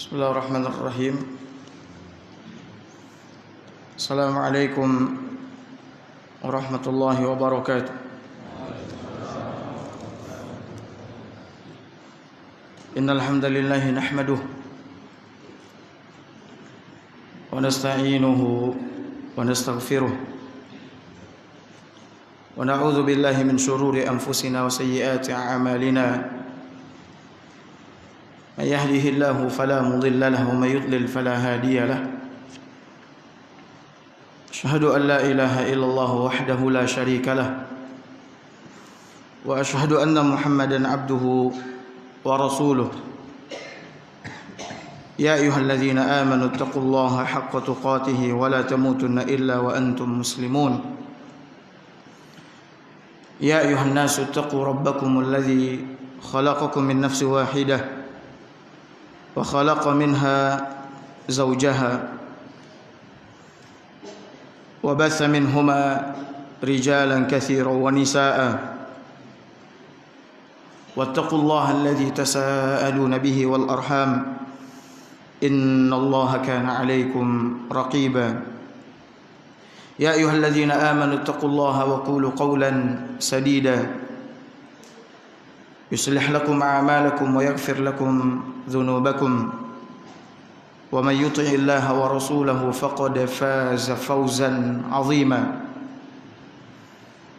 Bismillahirrahmanirrahim. Assalamualaikum warahmatullahi wabarakatuh. Innal hamdalillah nahmaduhu wa nasta'inuhu wa nastaghfiruh wa na'udzu billahi min shururi anfusina wa sayyiati a'malina. من يهده الله فلا مضل له ومن يضلل فلا هادي له أشهد أن لا إله إلا الله وحده لا شريك له وأشهد أن محمدا عبده ورسوله يا أيها الذين آمنوا اتقوا الله حق تقاته ولا تموتن إلا وأنتم مسلمون يا أيها الناس اتقوا ربكم الذي خلقكم من نفس واحدة وخلق منها زوجها وبث منهما رجالا كثيرا ونساء واتقوا الله الذي تساءلون به والأرحام إن الله كان عليكم رقيبا يا أيها الذين آمنوا اتقوا الله وقولوا قولا سديدا يصلح لكم أعمالكم ويغفر لكم ذنوبكم ومن يطع الله ورسوله فقد فاز فوزا عظيما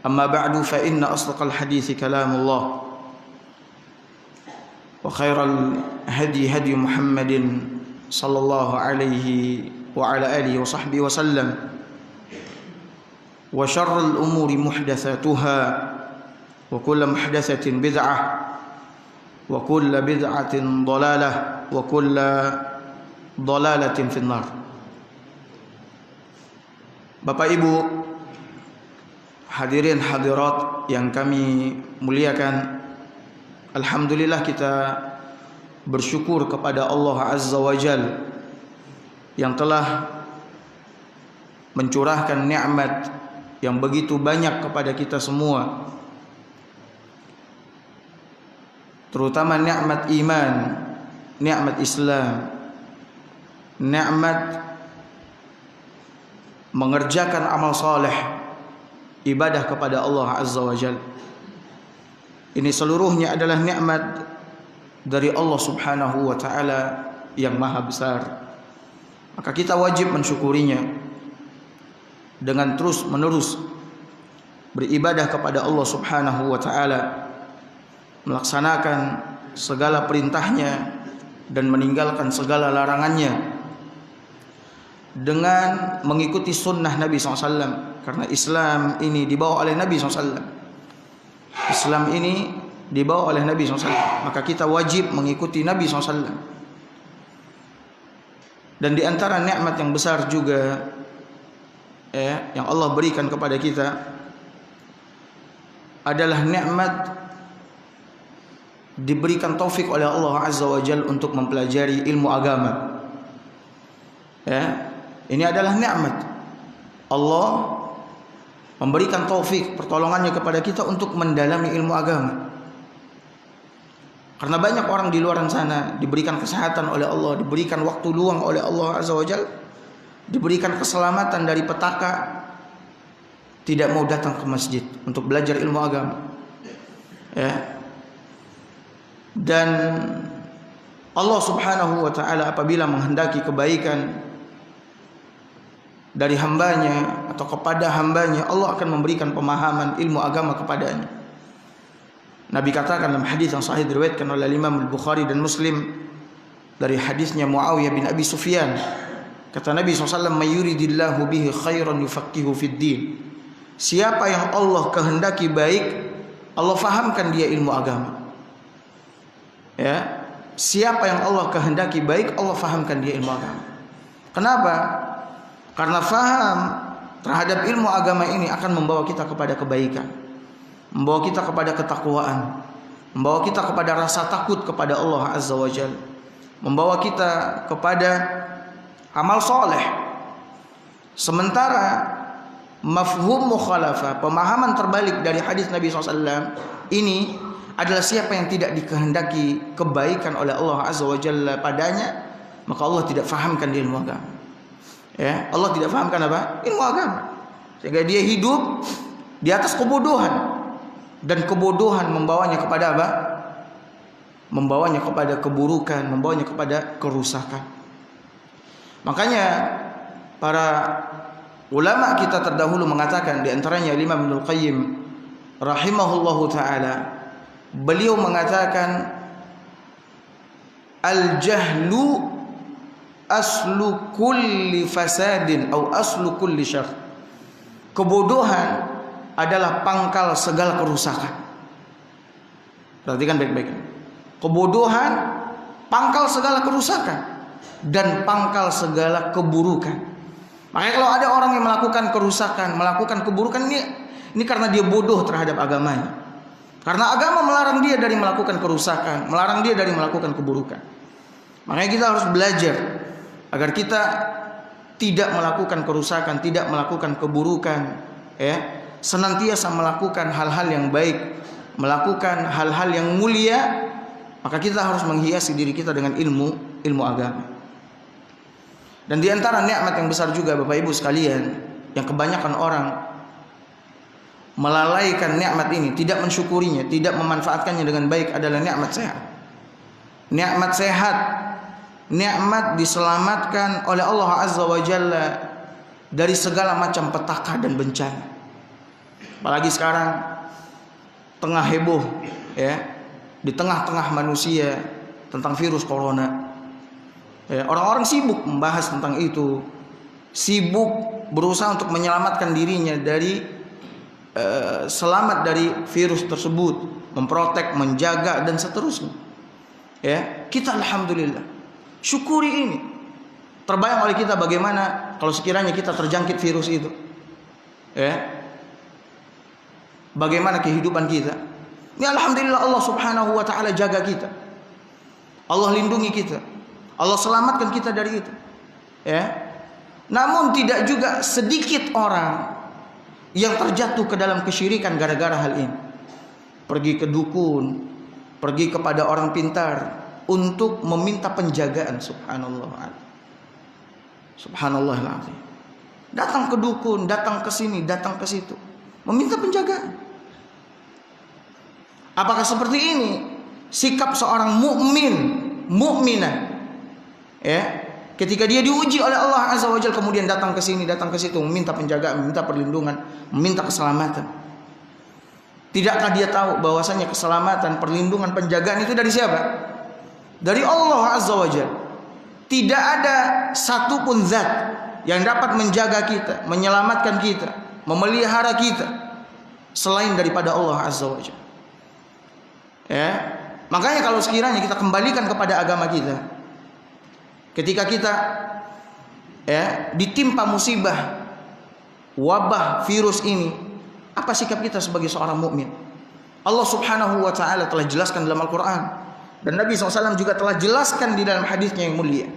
أما بعد فإن أصدق الحديث كلام الله وخير الهدي هدي محمد صلى الله عليه وعلى آله وصحبه وسلم وشر الأمور محدثاتها وكل محدثة بدعة وكل بدعة ضلالة وكل ضلالة في النار. Bapak Ibu hadirin hadirat yang kami muliakan, alhamdulillah kita bersyukur kepada Allah Azza wa Jalla yang telah mencurahkan nikmat yang begitu banyak kepada kita semua, terutama nikmat iman, nikmat Islam, nikmat mengerjakan amal saleh, ibadah kepada Allah Azza wa Jalla. Ini seluruhnya adalah nikmat dari Allah Subhanahu wa taala yang maha besar. Maka kita wajib mensyukurinya dengan terus-menerus beribadah kepada Allah Subhanahu wa taala, melaksanakan segala perintahnya dan meninggalkan segala larangannya dengan mengikuti sunnah Nabi SAW. Karena Islam ini dibawa oleh Nabi SAW. Islam ini dibawa oleh Nabi SAW. Maka kita wajib mengikuti Nabi SAW. Dan di antara nikmat yang besar juga yang Allah berikan kepada kita adalah nikmat diberikan taufik oleh Allah Azza wa Jalla untuk mempelajari ilmu agama. Ini adalah nikmat. Allah memberikan taufik, pertolongannya kepada kita untuk mendalami ilmu agama. Karena banyak orang di luar sana diberikan kesehatan oleh Allah, diberikan waktu luang oleh Allah Azza wa Jalla, diberikan keselamatan dari petaka, tidak mau datang ke masjid untuk belajar ilmu agama. Dan Allah Subhanahu wa ta'ala apabila menghendaki kebaikan dari hambanya atau kepada hambanya, Allah akan memberikan pemahaman ilmu agama kepadanya. Nabi katakan dalam hadis yang sahih diriwayatkan oleh Imam Al-Bukhari dan Muslim dari hadisnya Muawiyah bin Abi Sufyan, kata Nabi SAW, "May yuridillahu bihi khairan yufaqihu fid din." Siapa yang Allah kehendaki baik, Allah fahamkan dia ilmu agama. Siapa yang Allah kehendaki baik, Allah fahamkan dia ilmu agama. Kenapa? Karena faham terhadap ilmu agama ini akan membawa kita kepada kebaikan, membawa kita kepada ketakwaan, membawa kita kepada rasa takut kepada Allah Azza wa Jalla, membawa kita kepada amal soleh. Sementara mafhum mukhalafah, pemahaman terbalik dari hadis Nabi SAW ini adalah siapa yang tidak dikehendaki kebaikan oleh Allah Azza wa Jalla padanya, maka Allah tidak fahamkan dia ilmu agama. Ya, Allah tidak fahamkan apa? Ilmu agama. Sehingga dia hidup di atas kebodohan, dan kebodohan membawanya kepada apa? Membawanya kepada keburukan, membawanya kepada kerusakan. Makanya para ulama kita terdahulu mengatakan, di antaranya Imam Ibnul Qayyim rahimahullahu taala, beliau mengatakan al-jahlu aslu kulli fasadin atau aslu kulli syarr. Kebodohan adalah pangkal segala kerusakan. Perhatikan baik-baik. Kebodohan pangkal segala kerusakan dan pangkal segala keburukan. Makanya kalau ada orang yang melakukan kerusakan, melakukan keburukan, ini karena dia bodoh terhadap agamanya. Karena agama melarang dia dari melakukan kerusakan, melarang dia dari melakukan keburukan. Makanya kita harus belajar agar kita tidak melakukan kerusakan, tidak melakukan keburukan, ya, senantiasa melakukan hal-hal yang baik, melakukan hal-hal yang mulia. Maka kita harus menghiasi diri kita dengan ilmu agama. Dan di antara nikmat yang besar juga Bapak Ibu sekalian, yang kebanyakan orang melalaikan nikmat ini, tidak mensyukurinya, tidak memanfaatkannya dengan baik, adalah nikmat sehat. Nikmat sehat, nikmat diselamatkan oleh Allah Azza wa Jalla dari segala macam petaka dan bencana. Apalagi sekarang tengah heboh, ya, di tengah-tengah manusia tentang virus corona. Ya, orang-orang sibuk membahas tentang itu, sibuk berusaha untuk menyelamatkan dirinya dari selamat dari virus tersebut, memprotek, menjaga dan seterusnya. Ya, kita alhamdulillah syukuri ini. Terbayang oleh kita bagaimana kalau sekiranya kita terjangkit virus itu, ya, bagaimana kehidupan kita. Ini alhamdulillah Allah subhanahu wa ta'ala jaga kita, Allah lindungi kita, Allah selamatkan kita dari itu, ya. Namun tidak juga sedikit orang yang terjatuh ke dalam kesyirikan gara-gara hal ini. Pergi ke dukun, pergi kepada orang pintar untuk meminta penjagaan. Subhanallah, subhanallahilazim. Datang ke dukun, datang ke sini, datang ke situ, meminta penjagaan. Apakah seperti ini sikap seorang mukminah? Ya, ketika dia diuji oleh Allah Azza wa Jalla, kemudian datang ke sini, datang ke situ, meminta penjagaan, meminta perlindungan, meminta keselamatan. Tidakkah dia tahu bahwasanya keselamatan, perlindungan, penjagaan itu dari siapa? Dari Allah Azza wa Jalla. Tidak ada satupun zat yang dapat menjaga kita, menyelamatkan kita, memelihara kita selain daripada Allah Azza wa Jalla. Ya, makanya kalau sekiranya kita kembalikan kepada agama kita, ketika kita, ya, ditimpa musibah wabah virus ini, apa sikap kita sebagai seorang mukmin? Allah Subhanahu wa taala telah jelaskan dalam Al-Qur'an, dan Nabi SAW juga telah jelaskan di dalam hadisnya yang mulia.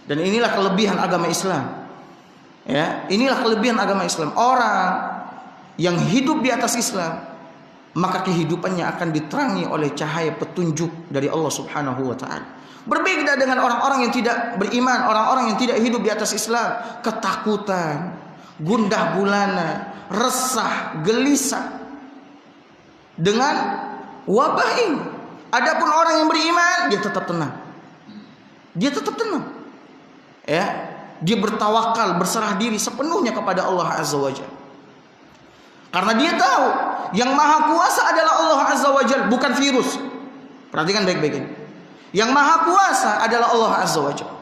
Dan inilah kelebihan agama Islam. Ya, inilah kelebihan agama Islam. Orang yang hidup di atas Islam, maka kehidupannya akan diterangi oleh cahaya petunjuk dari Allah Subhanahu wa taala. Berbeda dengan orang-orang yang tidak beriman, orang-orang yang tidak hidup di atas Islam, ketakutan, gundah gulana, resah, gelisah dengan wabah ini. Adapun orang yang beriman, dia tetap tenang. Dia tetap tenang. Ya, dia bertawakal, berserah diri sepenuhnya kepada Allah Azza wa Jalla. Karena dia tahu yang maha kuasa adalah Allah Azza wa Jalla, bukan virus. Perhatikan baik-baik ini. Yang maha kuasa adalah Allah Azza wa Jalla.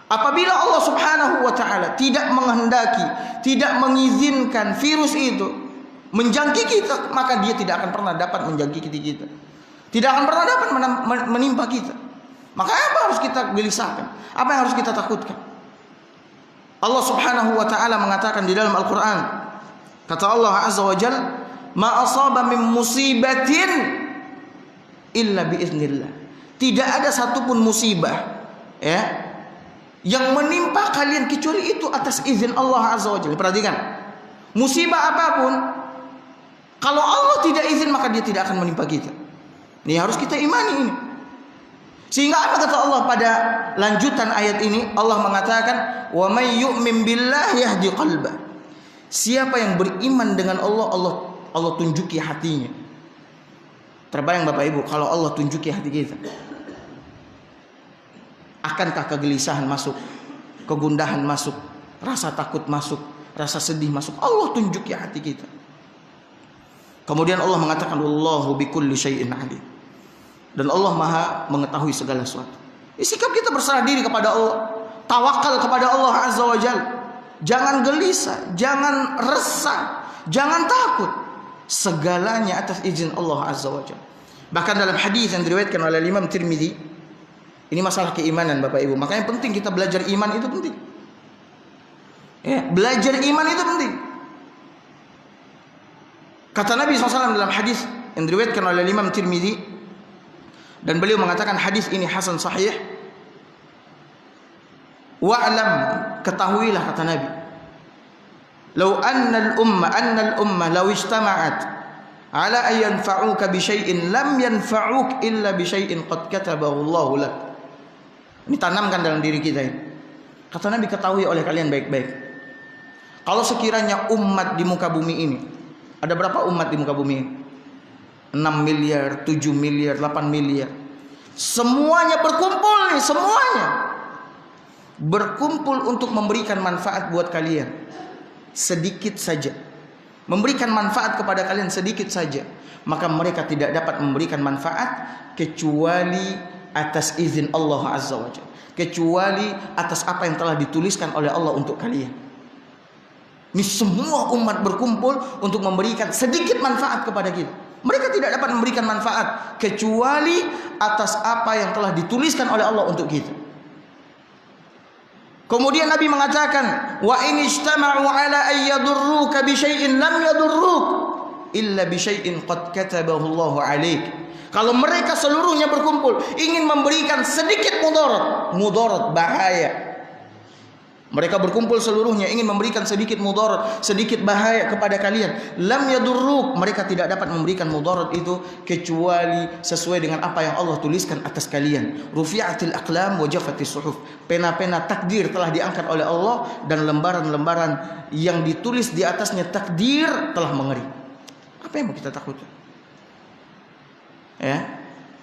Apabila Allah Subhanahu wa taala tidak menghendaki, tidak mengizinkan virus itu menjangkiti kita, maka dia tidak akan pernah dapat menjangkiti kita. Tidak akan pernah dapat menimpa kita. Maka apa harus kita gelisahkan? Apa yang harus kita takutkan? Allah Subhanahu wa taala mengatakan di dalam Al-Qur'an, kata Allah Azza wa Jalla, "Ma asaba min musibatin illa biiznillah." Tidak ada satupun musibah, ya, yang menimpa kalian kecuali itu atas izin Allah Azza wa Jalla. Perhatikan, musibah apapun, kalau Allah tidak izin maka dia tidak akan menimpa kita. Ini harus kita imani ini. Sehingga apa kata Allah pada lanjutan ayat ini? Allah mengatakan, "Wa may yu'min billahi yahdi qalbah." Siapa yang beriman dengan Allah tunjuki hatinya. Terbayang Bapak Ibu, kalau Allah tunjuki hati kita, akankah kegelisahan masuk, kegundahan masuk, rasa takut masuk, rasa sedih masuk? Allah tunjuki hati kita. Kemudian Allah mengatakan, "Wallahu bikulli syai'in alim." Dan Allah Maha mengetahui segala sesuatu. Sikap kita berserah diri kepada Allah, tawakal kepada Allah Azza wa Jalla. Jangan gelisah, jangan resah, jangan takut. Segalanya atas izin Allah Azza wa Jalla. Bahkan dalam hadis yang diriwayatkan oleh Imam Tirmidzi, ini masalah keimanan Bapak Ibu. Makanya penting kita belajar iman, itu penting. Ya, belajar iman itu penting. Kata Nabi SAW dalam hadis yang diriwayatkan oleh Imam Tirmidzi, dan beliau mengatakan hadis ini hasan sahih. Wa'lam, ketahuilah kata Nabi, "Law anna al-umma law ijtama'at ala an yanfa'uka bi syai'in lam yanfa'uk illa bi syai'in qad katabahu Allah lak." Ini tanamkan dalam diri kita ini. Kata Nabi, ketahui oleh kalian baik-baik, kalau sekiranya umat di muka bumi ini, ada berapa umat di muka bumi ini? 6 miliar, 7 miliar, 8 miliar. Semuanya berkumpul nih, semuanya berkumpul untuk memberikan manfaat buat kalian sedikit saja, memberikan manfaat kepada kalian sedikit saja, maka mereka tidak dapat memberikan manfaat kecuali atas izin Allah Azza wa Jalla, kecuali atas apa yang telah dituliskan oleh Allah untuk kalian. Ini semua umat berkumpul untuk memberikan sedikit manfaat kepada kita. Mereka tidak dapat memberikan manfaat kecuali atas apa yang telah dituliskan oleh Allah untuk kita. Kemudian Nabi mengatakan, "Wa in ijtama'u 'ala an yadurruka bi syai'in lam yadurruk illa bi syai'in qad katabahu Allahu 'alaik." Kalau mereka seluruhnya berkumpul ingin memberikan sedikit mudarat, bahaya. Mereka berkumpul seluruhnya ingin memberikan sedikit mudarat, sedikit bahaya kepada kalian. Lam yadurruk, mereka tidak dapat memberikan mudarat itu kecuali sesuai dengan apa yang Allah tuliskan atas kalian. Rufi'atil aqlam wa jaffatis suhuf. Pena-pena takdir telah diangkat oleh Allah dan lembaran-lembaran yang ditulis di atasnya takdir telah mengering. Apa yang mau kita takutkan? Ya,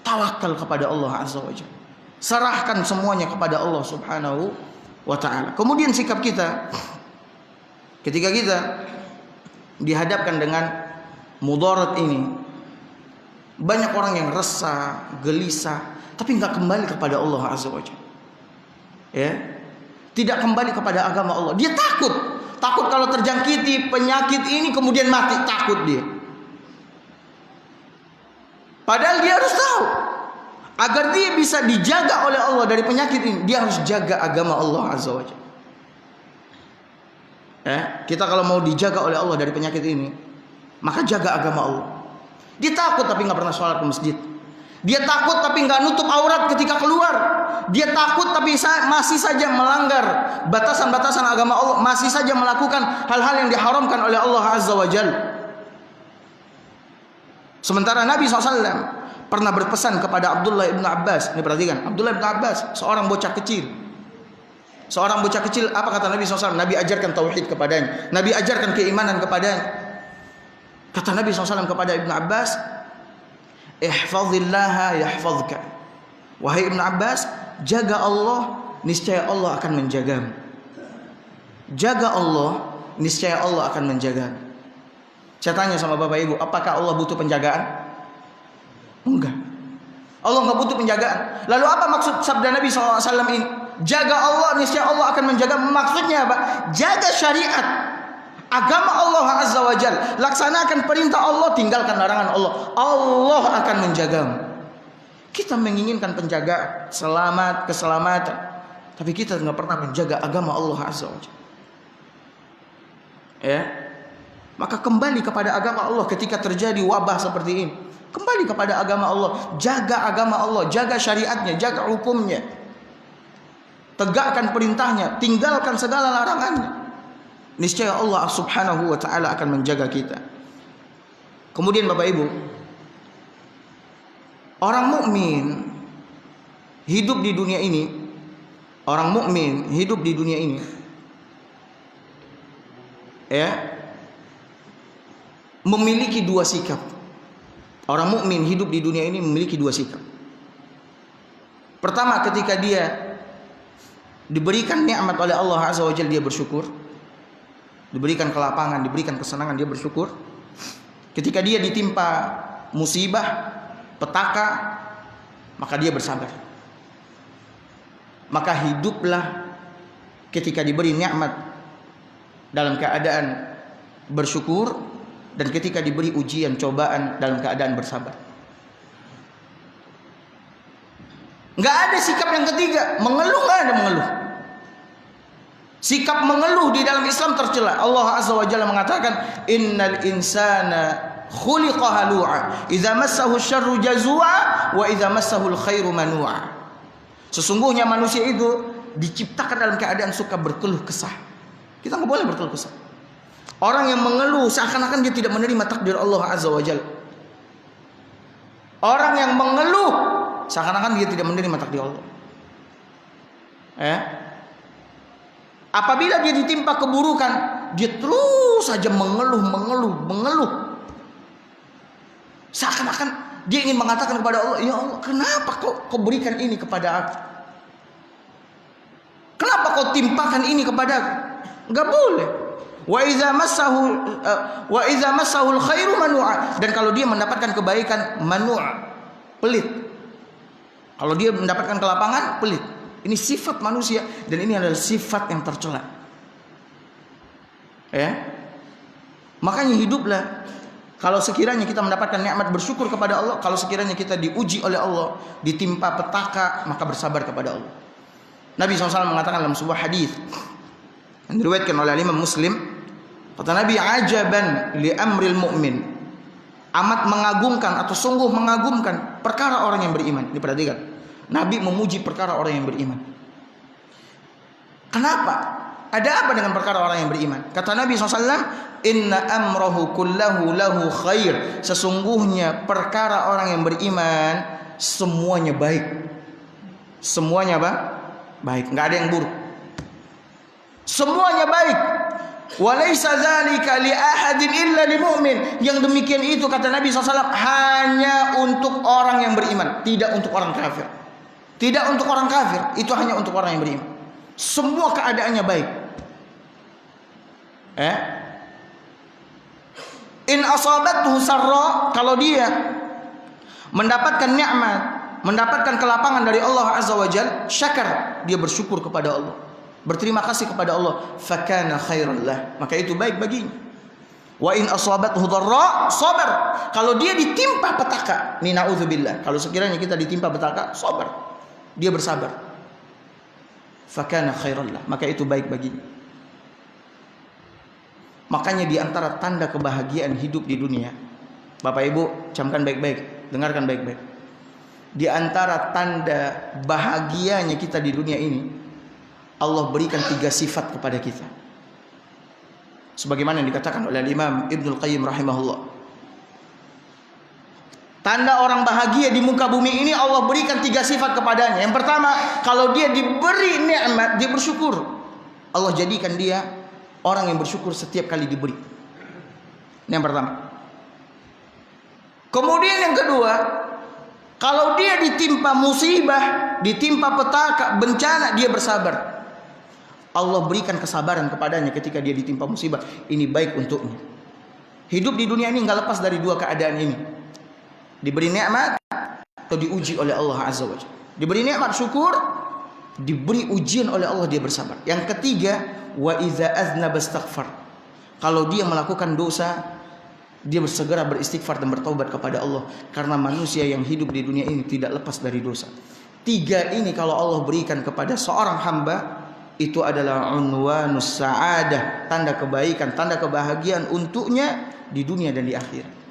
tawakal kepada Allah Azza wa Jalla. Serahkan semuanya kepada Allah Subhanahu wa ta'ala. Kemudian sikap kita ketika kita dihadapkan dengan mudarat ini, banyak orang yang resah, gelisah, tapi enggak kembali kepada Allah Azza wa Jalla. Ya, tidak kembali kepada agama Allah. Dia takut kalau terjangkiti penyakit ini kemudian mati, takut dia. Padahal dia harus tahu, agar dia bisa dijaga oleh Allah dari penyakit ini, dia harus jaga agama Allah Azza wa Jalla. Kita kalau mau dijaga oleh Allah dari penyakit ini, maka jaga agama Allah. Dia takut tapi nggak pernah sholat ke masjid. Dia takut tapi nggak nutup aurat ketika keluar. Dia takut tapi masih saja melanggar batasan-batasan agama Allah, masih saja melakukan hal-hal yang diharamkan oleh Allah Azza wa Jalla. Sementara Nabi SAW pernah berpesan kepada Abdullah ibn Abbas. Ini perhatikan, Abdullah ibn Abbas, seorang bocah kecil. Seorang bocah kecil, apa kata Nabi SAW? Nabi ajarkan tauhid kepadanya, Nabi ajarkan keimanan kepadanya. Kata Nabi SAW kepada Ibn Abbas, "Ihfazillaha yahfazka." Wahai Ibn Abbas, jaga Allah, niscaya Allah akan menjagamu. Jaga Allah, niscaya Allah akan menjagamu. Saya tanya sama Bapak Ibu, apakah Allah butuh penjagaan? Enggak. Allah enggak butuh penjagaan. Lalu apa maksud sabda Nabi SAW ini? Jaga Allah, niscaya Allah akan menjaga. Maksudnya apa? Jaga syariat, agama Allah Azza wa Jalla. Laksanakan perintah Allah, tinggalkan larangan Allah. Allah akan menjagamu. Kita menginginkan penjagaan, selamat, keselamatan, tapi kita enggak pernah menjaga agama Allah Azza wa Jalla. Ya. Maka kembali kepada agama Allah ketika terjadi wabah seperti ini. Kembali kepada agama Allah, jaga agama Allah, jaga syariatnya, jaga hukumnya. Tegakkan perintahnya, tinggalkan segala larangannya. Niscaya Allah Subhanahu wa ta'ala akan menjaga kita. Kemudian Bapak Ibu, orang mukmin hidup di dunia ini, orang mukmin hidup di dunia ini, ya, memiliki dua sikap. Orang mukmin hidup di dunia ini memiliki dua sikap. Pertama, ketika dia diberikan nikmat oleh Allah Azza wa Jalla, dia bersyukur. Diberikan kelapangan, diberikan kesenangan, dia bersyukur. Ketika dia ditimpa musibah, petaka, maka dia bersabar. Maka hiduplah ketika diberi nikmat dalam keadaan bersyukur, dan ketika diberi ujian, cobaan, dalam keadaan bersabar. Nggak ada sikap yang ketiga, mengeluh, nggak ada mengeluh. Sikap mengeluh di dalam Islam tercela. Allah Azza wa Jalla mengatakan, innal insana khuliqa halu'a, idza massahu syarru jazua, wa idza massahu khairu manu'a. Sesungguhnya manusia itu diciptakan dalam keadaan suka berkeluh kesah. Kita nggak boleh berkeluh kesah. Orang yang mengeluh seakan-akan dia tidak menerima takdir Allah Azza wa Jalla. Orang yang mengeluh seakan-akan dia tidak menerima takdir Allah. Apabila dia ditimpa keburukan, dia terus saja mengeluh. Seakan-akan dia ingin mengatakan kepada Allah, ya Allah, kenapa kau berikan ini kepada aku? Kenapa kau timpakan ini kepada aku? Enggak boleh. Wa idza massahu khairu manu'a. Dan kalau dia mendapatkan kebaikan, manu'a, pelit. Kalau dia mendapatkan kelapangan, pelit. Ini sifat manusia, dan ini adalah sifat yang tercela. Makanya hiduplah, kalau sekiranya kita mendapatkan nikmat, bersyukur kepada Allah. Kalau sekiranya kita diuji oleh Allah, ditimpa petaka, maka bersabar kepada Allah. Nabi SAW mengatakan dalam sebuah hadis yang diriwayatkan oleh Imam Muslim, kata Nabi, ajaban li amril mu'min, amat mengagumkan atau sungguh mengagumkan perkara orang yang beriman. Diperhatikan, Nabi memuji perkara orang yang beriman. Kenapa? Ada apa dengan perkara orang yang beriman? Kata Nabi SAW, inna amrahu kullahu lahu khair. Sesungguhnya perkara orang yang beriman semuanya baik. Semuanya apa? Baik, nggak ada yang buruk. Semuanya baik. Walaysa dzalika li ahadin illa lil mu'min. Yang demikian itu, kata Nabi SAW, hanya untuk orang yang beriman, tidak untuk orang kafir. Tidak untuk orang kafir, itu hanya untuk orang yang beriman. Semua keadaannya baik. In asabathu sarra, kalau dia mendapatkan nikmat, mendapatkan kelapangan dari Allah Azza wa Jalla, syakar, dia bersyukur kepada Allah, berterima kasih kepada Allah, fakana khairan lah, maka itu baik baginya. Wa in asabathu dharra sabar, kalau dia ditimpa petaka, ni naudzubillah, kalau sekiranya kita ditimpa petaka, sabar, dia bersabar, fakana khairan lah, maka itu baik baginya. Makanya di antara tanda kebahagiaan hidup di dunia, Bapak Ibu camkan baik-baik, dengarkan baik-baik. Di antara tanda bahagianya kita di dunia ini, Allah berikan 3 sifat kepada kita. Sebagaimana yang dikatakan oleh Imam Ibnul Qayyim rahimahullah. Tanda orang bahagia di muka bumi ini, Allah berikan 3 sifat kepadanya. Yang pertama, kalau dia diberi nikmat, dia bersyukur. Allah jadikan dia orang yang bersyukur setiap kali diberi. Ini yang pertama. Kemudian yang kedua, kalau dia ditimpa musibah, ditimpa petaka, bencana, dia bersabar. Allah berikan kesabaran kepadanya ketika dia ditimpa musibah. Ini baik untuknya. Hidup di dunia ini nggak lepas dari 2 keadaan ini. Diberi nikmat atau diuji oleh Allah Azza wa Jalla. Diberi nikmat syukur, diberi ujian oleh Allah dia bersabar. Yang ketiga, wa iza aznaba astaghfar. Kalau dia melakukan dosa, dia segera beristighfar dan bertaubat kepada Allah, karena manusia yang hidup di dunia ini tidak lepas dari dosa. 3 ini kalau Allah berikan kepada seorang hamba, itu adalah unwanus sa'adah, tanda kebaikan, tanda kebahagiaan untuknya di dunia dan di akhirat.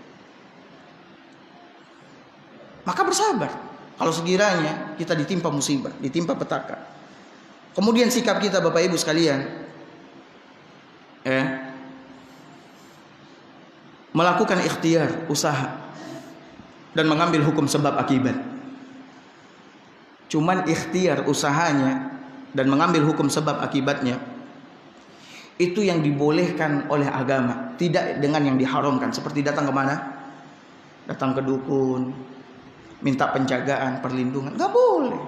Maka bersabar kalau sekiranya kita ditimpa musibah, ditimpa petaka. Kemudian sikap kita, Bapak Ibu sekalian, melakukan ikhtiar, usaha, dan mengambil hukum sebab akibat. cuman ikhtiar usahanya dan mengambil hukum sebab akibatnya, itu yang dibolehkan oleh agama, tidak dengan yang diharamkan. Seperti datang kemana? Datang ke dukun, minta penjagaan, perlindungan, nggak boleh.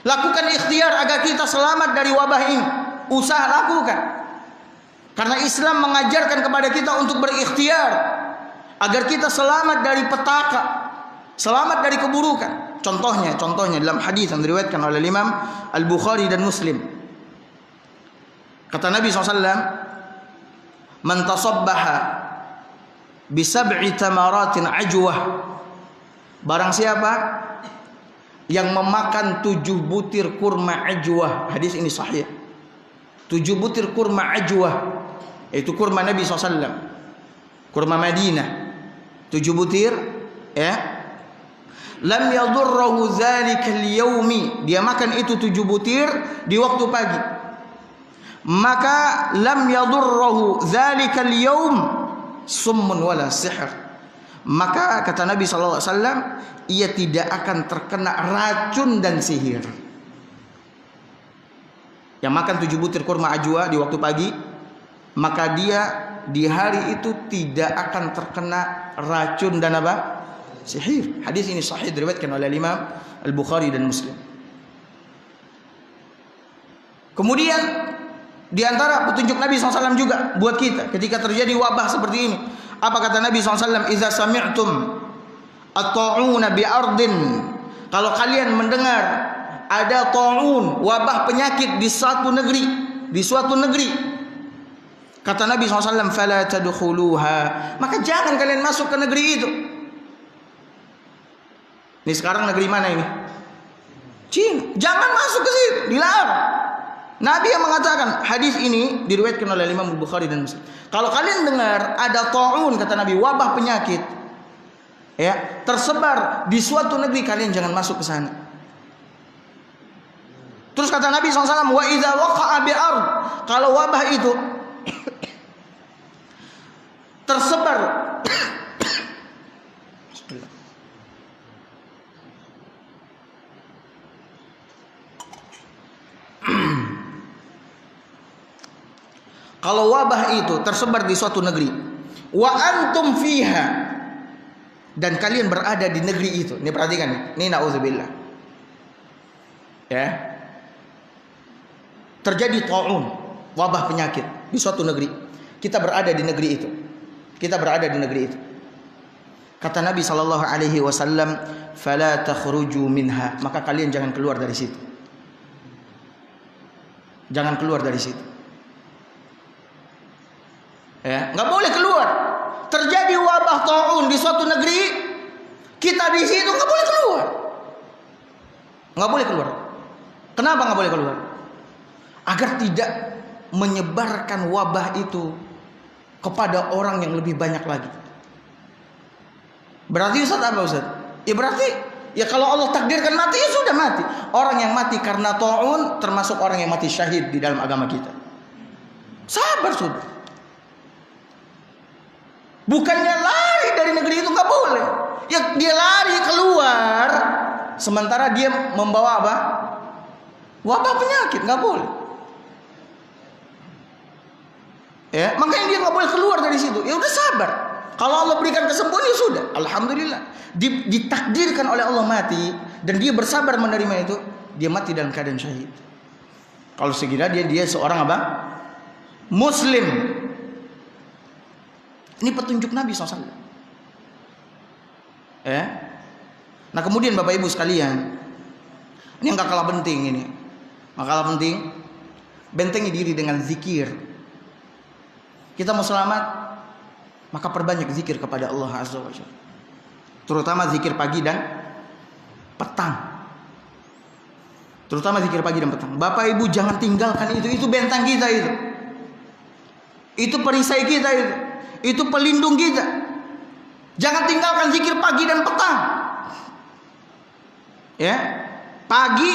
Lakukan ikhtiar agar kita selamat dari wabah ini. Usaha lakukan. Karena Islam mengajarkan kepada kita untuk berikhtiar agar kita selamat dari petaka, selamat dari keburukan. Contohnya dalam hadis yang diriwayatkan oleh Imam Al-Bukhari dan Muslim. Kata Nabi SAW, "Man tasabbaha bisab'i tamaratin ajwah." Barang siapa yang memakan 7 butir kurma ajwah. Hadis ini sahih. 7 butir kurma ajwah, yaitu kurma Nabi SAW, kurma Madinah. 7 butir, ya. Lam yadurruhu dzalikal yaumi. Dia makan itu 7 butir di waktu pagi. Maka lam yadurruhu dzalikal yaum summun wala sihr. Maka kata Nabi sallallahu alaihi wasallam, ia tidak akan terkena racun dan sihir. Yang makan 7 butir kurma ajwa di waktu pagi, maka dia di hari itu tidak akan terkena racun dan apa? Sihir. Hadis ini sahih diriwayatkan oleh Imam Al-Bukhari dan Muslim. Kemudian di antara petunjuk Nabi SAW juga buat kita ketika terjadi wabah seperti ini. Apa kata Nabi SAW? "Idza sami'tum at-ta'una bi ardin." Kalau kalian mendengar ada ta'un, wabah penyakit di suatu negeri, kata Nabi SAW, "Fala tadkhuluha." Maka jangan kalian masuk ke negeri itu. Ini sekarang negeri mana ini? Cina. Jangan masuk ke situ, dilarang. Nabi yang mengatakan, hadis ini diriwayatkan oleh Imam Bukhari dan Muslim. Kalau kalian dengar ada ta'un, kata Nabi, wabah penyakit, ya, tersebar di suatu negeri, kalian jangan masuk ke sana. Terus kata Nabi SAW, "Wa idza waqa'a bi ard." Kalau wabah itu tersebar kalau wabah itu tersebar di suatu negeri, wa antum fiha, dan kalian berada di negeri itu. Ini perhatikan nih, ini naudzubillah. Ya. Terjadi ta'un, wabah penyakit di suatu negeri. Kita berada di negeri itu. Kata Nabi sallallahu alaihi wasallam, "Fala takhruju minha." Maka kalian jangan keluar dari situ. Jangan keluar dari situ. Ya, nggak boleh keluar. Terjadi wabah ta'un di suatu negeri, kita di situ nggak boleh keluar. Nggak boleh keluar. Kenapa nggak boleh keluar? Agar tidak menyebarkan wabah itu kepada orang yang lebih banyak lagi. Berarti Ustaz apa Ustaz? Ya berarti ya kalau Allah takdirkan mati, ya sudah mati. Orang yang mati karena ta'un termasuk orang yang mati syahid di dalam agama kita. Sabar sudah. Bukannya lari dari negeri itu, nggak boleh. Ya dia lari keluar, sementara dia membawa apa? Wabah penyakit, nggak boleh. Ya, makanya dia nggak boleh keluar dari situ. Ya udah sabar. Kalau Allah berikan kesembuhan, ya sudah, alhamdulillah. Ditakdirkan oleh Allah mati dan dia bersabar menerima itu, dia mati dalam keadaan syahid. Kalau sekira dia seorang apa? Muslim. Ini petunjuk Nabi SAW. Ya. Nah kemudian Bapak Ibu sekalian, ini yang gak kalah penting ini. Gak kalah penting, bentengi diri dengan zikir. Kita mau selamat, maka perbanyak zikir kepada Allah Azza wa Jalla. Terutama zikir pagi dan petang. Terutama zikir pagi dan petang. Bapak Ibu jangan tinggalkan itu bentang kita itu. Itu perisai kita itu. Itu pelindung kita. Jangan tinggalkan zikir pagi dan petang. Ya, pagi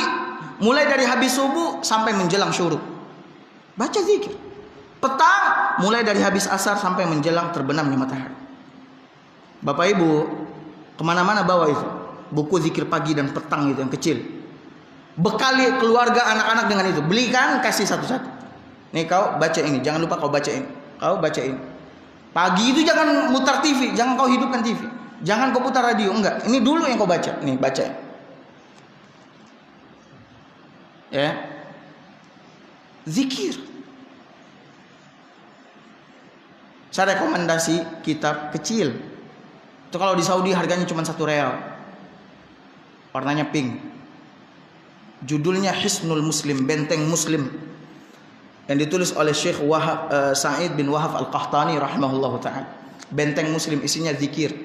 mulai dari habis subuh sampai menjelang syuruk, baca zikir. Petang mulai dari habis asar sampai menjelang terbenamnya matahari. Bapak Ibu kemana-mana bawa itu. buku zikir pagi dan petang itu yang kecil. Bekali keluarga anak-anak dengan itu. Belikan, kasih satu-satu. Nih kau baca ini, jangan lupa kau baca ini. Kau baca ini. Pagi itu jangan mutar TV, jangan kau hidupkan TV. Jangan kau putar radio, enggak. Ini dulu yang kau baca. Nih, baca. Ya. Zikir. Saya rekomendasi kitab kecil. Itu kalau di Saudi harganya cuma 1 real. Warnanya pink. Judulnya Hisnul Muslim, Benteng Muslim, yang ditulis oleh Syekh Sa'id bin Wahab Al-Qahtani rahimahullahu ta'ala. Benteng Muslim isinya zikir.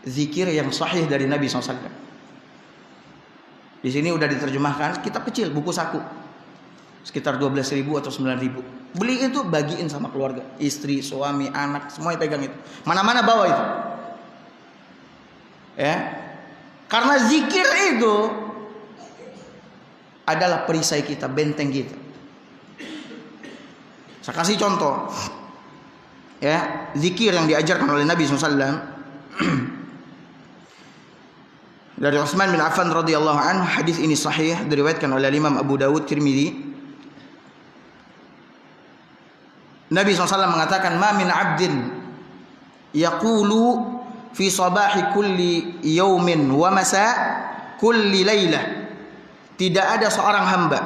Zikir yang sahih dari Nabi SAW. Di sini udah diterjemahkan, kitab kecil, buku saku. Sekitar 12.000 atau 9.000. Beli itu, bagiin sama keluarga, istri, suami, anak, semuanya pegang itu. Mana-mana bawa itu. Ya. Karena zikir itu adalah perisai kita, benteng kita. Saya kasih contoh. Ya, zikir yang diajarkan oleh Nabi SAW. Dari Utsman bin Affan radhiyallahu anhu, hadis ini sahih, diriwayatkan oleh Imam Abu Dawud, Tirmidzi. Nabi SAW mengatakan, "Ma min 'abdin yaqulu fi sabahi kulli yaumin wa masa kulli lailah." Tidak ada seorang hamba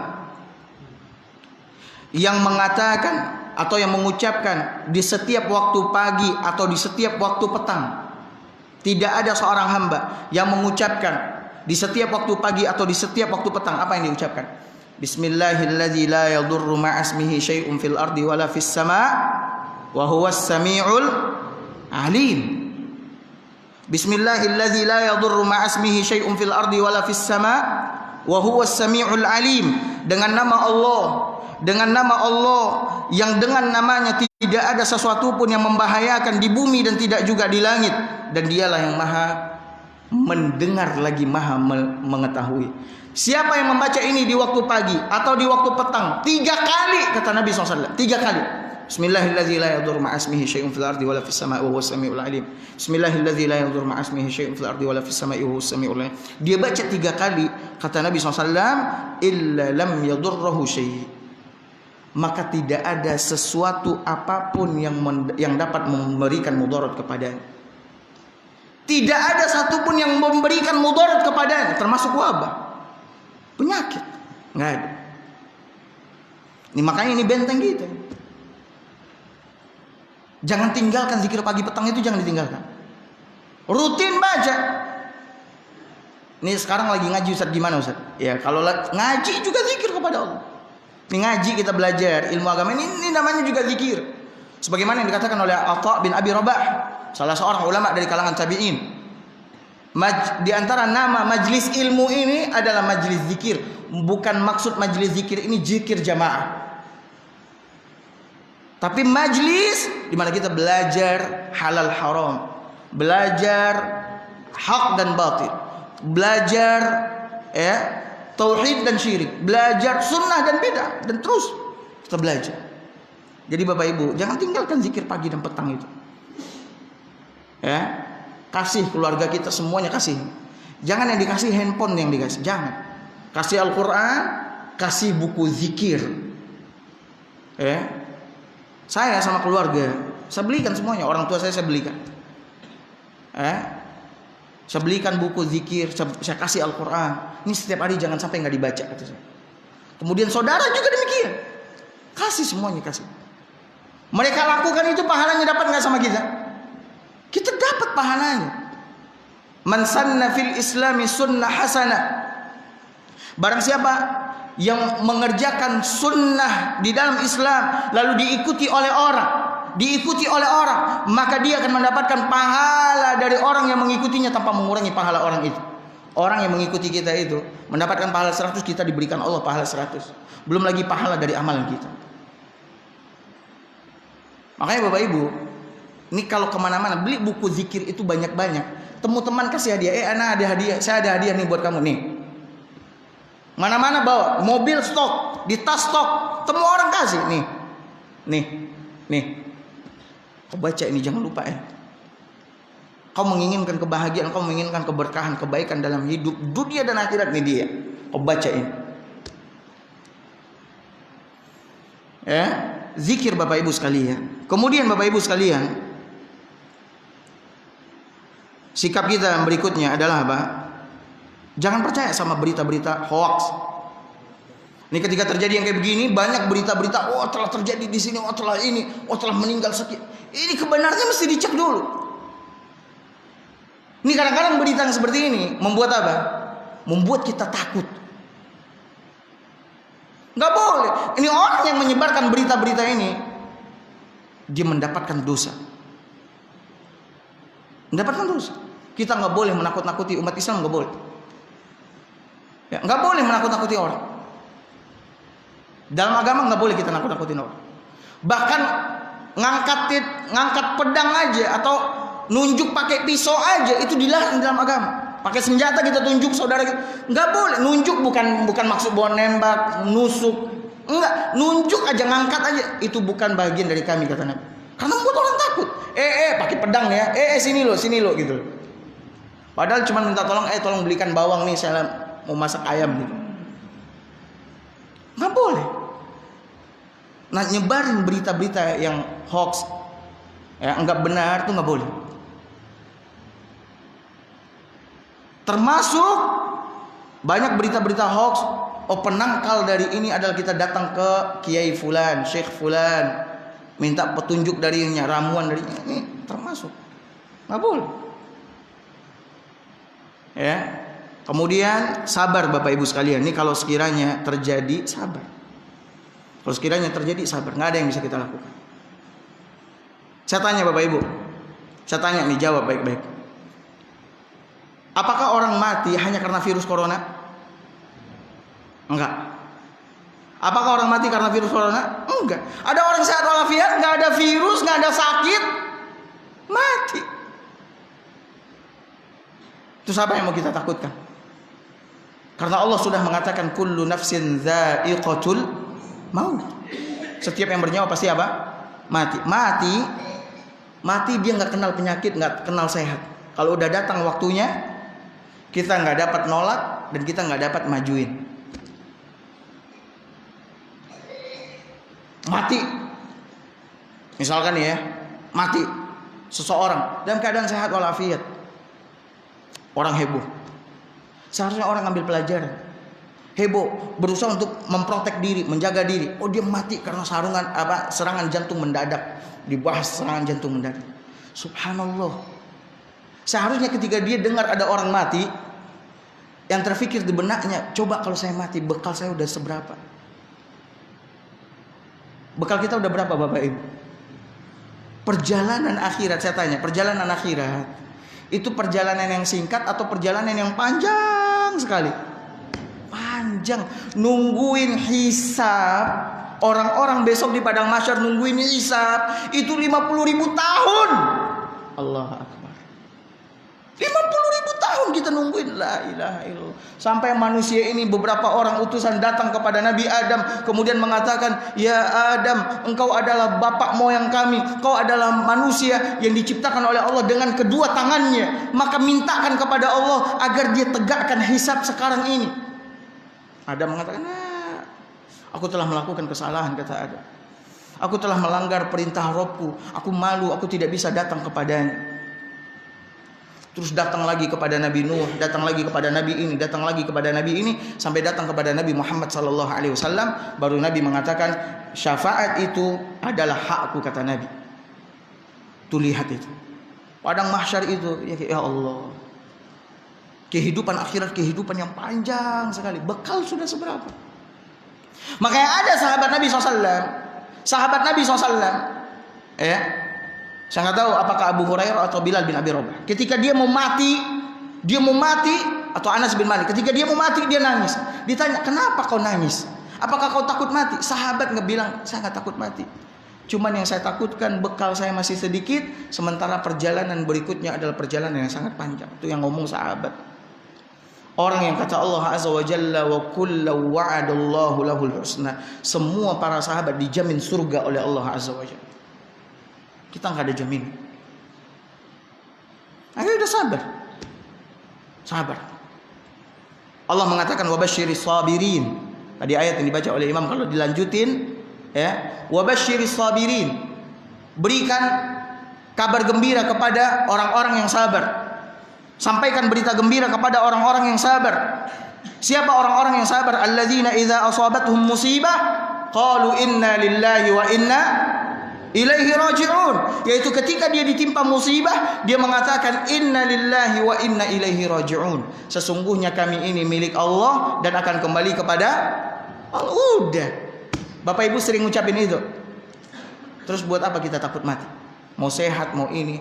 yang mengatakan atau yang mengucapkan di setiap waktu pagi atau di setiap waktu petang. Tidak ada seorang hamba yang mengucapkan di setiap waktu pagi atau di setiap waktu petang. Apa yang diucapkan? Bismillahilladzi la yadurru ma'asmihi syai'un fil ardi wala fis sama' wa huwas sami'ul alim. Bismillahilladzi la yadurru ma'asmihi syai'un fil ardi wala fis sama' wa huwas sami'ul alim. Dengan nama Allah, dengan nama Allah yang dengan namanya tidak ada sesuatu pun yang membahayakan di bumi dan tidak juga di langit, dan dialah yang maha mendengar lagi maha mengetahui. Siapa yang membaca ini di waktu pagi atau di waktu petang 3 kali, kata Nabi SAW, 3 kali. Bismillahilladzi la yadurru ma'asmihi syai'un fil ardi wala fis sama'i wa huwas sami'ul alim. Bismillahilladzi la yadurru ma'asmihi syai'un fil ardi wala fis sama'i wa huwas sami'ul alim. Dia baca 3 kali, kata Nabi SAW, illa lam yadurruhu syai'. Maka tidak ada sesuatu apapun yang dapat memberikan mudarat kepadanya. Tidak ada satupun yang memberikan mudarat kepadanya, termasuk wabah, penyakit, nggak ada. Ini makanya ini benteng gitu. Jangan tinggalkan zikir pagi petang itu, jangan ditinggalkan. Rutin baca. Ini sekarang lagi ngaji Ustaz, gimana Ustaz? Ya kalau ngaji juga zikir kepada Allah. Ini ngaji kita belajar ilmu agama ini namanya juga zikir. Sebagaimana yang dikatakan oleh Atha bin Abi Rabah, salah seorang ulama dari kalangan tabi'in. Di antara nama majlis ilmu ini adalah majlis zikir. Bukan maksud majlis zikir ini zikir jamaah, tapi majlis di mana kita belajar halal haram, belajar hak dan batil, belajar tauhid dan syirik, belajar sunnah dan bid'ah, dan terus kita belajar. Jadi Bapak Ibu, jangan tinggalkan zikir pagi dan petang itu. Ya, kasih keluarga kita semuanya, kasih. Jangan yang dikasih handphone yang dikasih, jangan. Kasih Al-Quran, kasih buku zikir. Saya sama keluarga, saya belikan semuanya. Orang tua saya belikan. Saya belikan buku zikir, saya kasih Al-Quran. Ini setiap hari jangan sampai nggak dibaca, kata saya. Kemudian saudara juga demikian, kasih semuanya, kasih. Mereka lakukan itu, pahalanya dapat nggak sama kita? Kita dapat pahalanya. Man sanna fil islami sunnah hasanah. Barang siapa yang mengerjakan sunnah di dalam Islam lalu diikuti oleh orang, maka dia akan mendapatkan pahala dari orang yang mengikutinya tanpa mengurangi pahala orang itu. Orang yang mengikuti kita itu mendapatkan pahala 100, kita diberikan Allah pahala 100. Belum lagi pahala dari amalan kita. Makanya Bapak Ibu, ini kalau kemana-mana beli buku zikir itu banyak-banyak. Temu teman kasih hadiah, anak ada hadiah, saya ada hadiah nih buat kamu nih. Mana-mana bawa, mobil stok, di tas stok, temu orang kasih nih. Kau baca ini, jangan lupa . Kau menginginkan kebahagiaan, kau menginginkan keberkahan, kebaikan dalam hidup dunia dan akhirat, nih dia. Kau bacain. Ya, zikir Bapak Ibu sekalian. Kemudian Bapak Ibu sekalian, sikap kita berikutnya adalah apa? Jangan percaya sama berita-berita hoax. Ini ketika terjadi yang kayak begini, banyak berita-berita, oh telah terjadi di sini, oh telah ini, oh telah meninggal sekian. Ini kebenarannya mesti dicek dulu. Ini kadang-kadang berita yang seperti ini membuat apa? Membuat kita takut. Nggak boleh. Ini orang yang menyebarkan berita-berita ini, dia mendapatkan dosa. Mendapatkan dosa. Kita nggak boleh menakut-nakuti umat Islam, nggak boleh. Ya, nggak boleh menakut-nakuti orang. Dalam agama nggak boleh kita nakut-nakutin orang. Bahkan ngangkat pedang aja atau nunjuk pakai pisau aja itu dilarang dalam agama. Pakai senjata kita tunjuk saudara kita, nggak boleh. Nunjuk bukan maksud bawa nembak, nusuk, enggak. Nunjuk aja, ngangkat aja, itu bukan bagian dari kami kata Nabi. Karena membuat orang takut. Pakai pedang ya, sini lo gitu. Padahal cuma minta tolong, tolong belikan bawang nih, saya mau masak ayam gitu. Nggak boleh. Nah, nyebarin berita-berita yang hoax, ya nggak benar tuh nggak boleh. Termasuk banyak berita-berita hoax. Oh, penangkal dari ini adalah kita datang ke Kiai Fulan, Syekh Fulan, minta petunjuk darinya, ramuan dari ini, termasuk nggak boleh. Ya. Kemudian sabar Bapak Ibu sekalian. Ini kalau sekiranya terjadi, sabar. Kalau sekiranya terjadi, sabar. Nggak ada yang bisa kita lakukan. Saya tanya Bapak Ibu, saya tanya nih, jawab baik-baik. Apakah orang mati hanya karena virus corona? Enggak. Apakah orang mati karena virus corona? Enggak. Ada orang sehat walafiat, nggak ada virus, nggak ada sakit, mati. Itu siapa yang mau kita takutkan? Karena Allah sudah mengatakan kullu nafsin dha'iqatul maut. Setiap yang bernyawa pasti apa? Mati. Mati dia nggak kenal penyakit, nggak kenal sehat. Kalau udah datang waktunya, kita nggak dapat nolak dan kita nggak dapat majuin. Mati. Misalkan ya, mati seseorang dalam keadaan sehat walafiat. Orang heboh. Seharusnya orang ambil pelajaran. Heboh, berusaha untuk memprotek diri, menjaga diri. Oh, dia mati karena serangan jantung mendadak. Dibahas serangan jantung mendadak. Subhanallah. Seharusnya ketika dia dengar ada orang mati, yang terfikir di benaknya, coba kalau saya mati, bekal saya udah seberapa? Bekal kita udah berapa Bapak Ibu? Perjalanan akhirat, saya tanya, perjalanan akhirat itu perjalanan yang singkat atau perjalanan yang panjang sekali? Panjang. Nungguin hisab. Orang-orang besok di padang mahsyar nungguin hisab itu 50.000 tahun. Allah Akbar. 50.000 tahun kita nungguin. La ilaha illallah. Sampai manusia ini beberapa orang utusan datang kepada Nabi Adam, kemudian mengatakan, ya Adam, engkau adalah bapak moyang kami, kau adalah manusia yang diciptakan oleh Allah dengan kedua tangannya, maka mintakan kepada Allah agar dia tegakkan hisab sekarang ini. Adam mengatakan, aku telah melakukan kesalahan, kata Adam. Aku telah melanggar perintah Robku, aku malu, aku tidak bisa datang kepadanya. Terus datang lagi kepada Nabi Nuh, datang lagi kepada Nabi ini, datang lagi kepada Nabi ini, sampai datang kepada Nabi Muhammad SAW. Baru Nabi mengatakan, syafaat itu adalah hakku, kata Nabi. Tuh lihat itu, padang mahsyar itu, ya Allah, kehidupan akhirat, kehidupan yang panjang sekali. Bekal sudah seberapa? Makanya ada sahabat Nabi SAW, saya nggak tahu apakah Abu Hurairah atau Bilal bin Abi Rabah. Ketika dia mau mati, atau Anas bin Malik. Ketika dia mau mati, dia nangis. Ditanya, kenapa kau nangis? Apakah kau takut mati? Sahabat ngebilang, saya nggak takut mati. Cuman yang saya takutkan bekal saya masih sedikit, sementara perjalanan berikutnya adalah perjalanan yang sangat panjang. Itu yang ngomong sahabat. Orang yang kata Allah Azza wa Jalla, wa kullu wa'adallahu lahul husna. Semua para sahabat dijamin surga oleh Allah Azza wa Jalla. Kita nggak ada jamin. Akhirnya udah sabar. Sabar. Allah mengatakan wabasyiris sabirin. Tadi ayat yang dibaca oleh imam kalau dilanjutin ya, wabasyiris sabirin. Berikan kabar gembira kepada orang-orang yang sabar. Sampaikan berita gembira kepada orang-orang yang sabar. Siapa orang-orang yang sabar? Alladzina idza asabatuhum musibah qalu inna lillahi wa inna ilaihi raji'un. Yaitu ketika dia ditimpa musibah, dia mengatakan inna lillahi wa inna ilaihi raji'un. Sesungguhnya kami ini milik Allah dan akan kembali kepada Allah. Udah. Bapak Ibu sering ngucapin itu. Terus buat apa kita takut mati? Mau sehat, mau ini.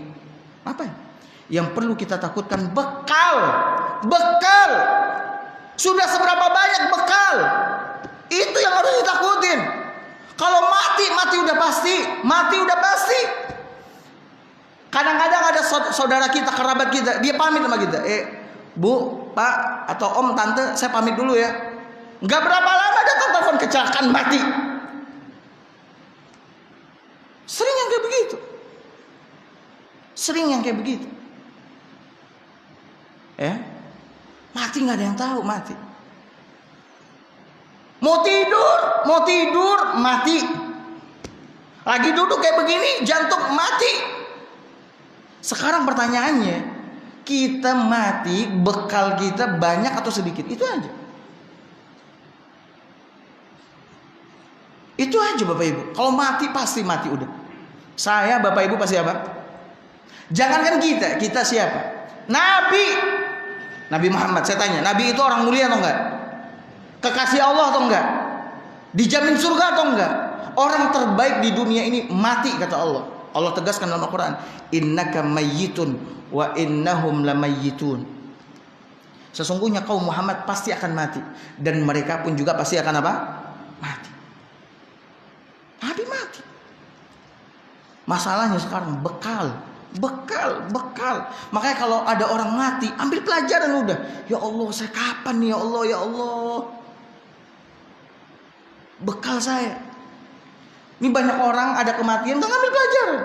Apa? Yang perlu kita takutkan bekal. Bekal. Sudah seberapa banyak bekal? Itu yang harus ditakutin. Kalau mati, mati udah pasti. Mati udah pasti. Kadang-kadang ada saudara kita, kerabat kita, dia pamit sama kita. Bu, Pak, atau Om, Tante, saya pamit dulu ya. Gak berapa lama datang telepon kecelakaan mati. Sering yang kayak begitu. Sering yang kayak begitu. Mati nggak ada yang tahu mati. Mau tidur mati. Lagi duduk kayak begini jantung mati. Sekarang pertanyaannya, kita mati bekal kita banyak atau sedikit? Itu aja. Itu aja Bapak Ibu. Kalau mati pasti mati udah. Saya Bapak Ibu pasti apa? Jangankan kita siapa? Nabi Muhammad, saya tanya, Nabi itu orang mulia atau enggak? Kekasih Allah atau enggak? Dijamin surga atau enggak? Orang terbaik di dunia ini mati kata Allah. Allah tegaskan dalam Al-Quran, innaka mayyitun wa innahum lamayyitun. Sesungguhnya kaum Muhammad pasti akan mati dan mereka pun juga pasti akan apa? Mati. Nabi mati. Masalahnya sekarang bekal. Makanya kalau ada orang mati, ambil pelajaran udah. Ya Allah, saya kapan nih ya Allah, ya Allah. Bekal saya. Ini banyak orang ada kematian, enggak ngambil pelajaran.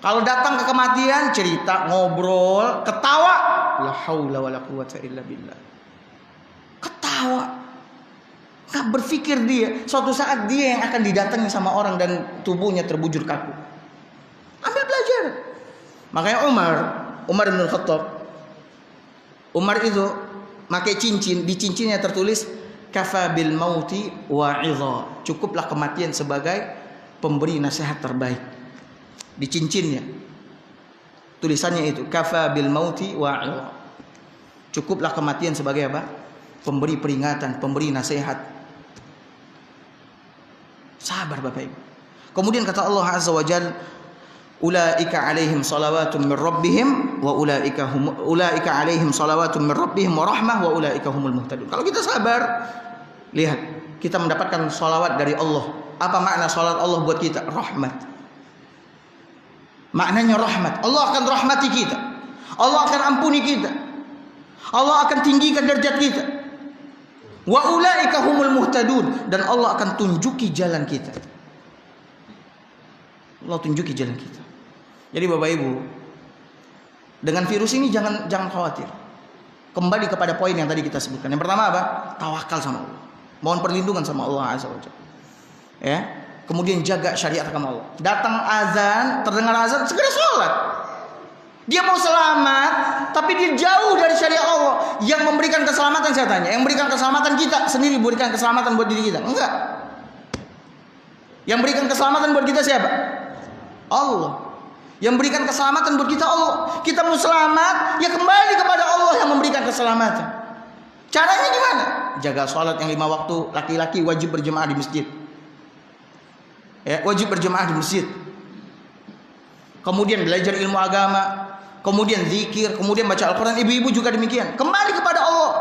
Kalau datang ke kematian, cerita, ngobrol, ketawa. La haula wala quwwata illa billah. Ketawa. Enggak berpikir dia, suatu saat dia yang akan didatangi sama orang dan tubuhnya terbujur kaku. Ambil pelajaran. Makanya Umar bin Khattab, Umar itu pakai cincin, di cincinnya tertulis kafa bil mauti wa'idha. Cukuplah kematian sebagai pemberi nasihat terbaik. Di cincinnya tulisannya itu kafa bil mauti wa'idha. Cukuplah kematian sebagai apa? Pemberi peringatan, pemberi nasihat. Sabar Bapak Ibu. Kemudian kata Allah Azza wa Jalla, ulaika alaihim salawatun min rabbihim wa ulaika alaihim salawatun min rabbihim wa rahmah wa ulaika humul muhtadun. Kalau kita sabar, lihat, kita mendapatkan salawat dari Allah. Apa makna salawat Allah buat kita? Rahmat. Maknanya rahmat. Allah akan rahmati kita. Allah akan ampuni kita. Allah akan tinggikan derajat kita. Wa ulaika humul muhtadun, dan Allah akan tunjuki jalan kita. Allah tunjuki jalan kita. Jadi Bapak Ibu, dengan virus ini jangan khawatir. Kembali kepada poin yang tadi kita sebutkan. Yang pertama apa? Tawakal sama Allah. Mohon perlindungan sama Allah Azza wa Jalla. Ya. Kemudian jaga syariat agama Allah. Datang azan, terdengar azan, segera sholat. Dia mau selamat, tapi dia jauh dari syariat Allah. Yang memberikan keselamatan, saya tanya, yang memberikan keselamatan kita sendiri, berikan keselamatan buat diri kita? Enggak. Yang berikan keselamatan buat kita siapa? Allah. Yang berikan keselamatan buat kita Allah. Kita mau selamat, ya kembali kepada Allah yang memberikan keselamatan. Caranya gimana? Jaga sholat yang 5 waktu. Laki-laki wajib berjemaah di masjid. Ya, wajib berjemaah di masjid. Kemudian belajar ilmu agama, kemudian zikir, kemudian baca Al-Quran. Ibu-ibu juga demikian. Kembali kepada Allah.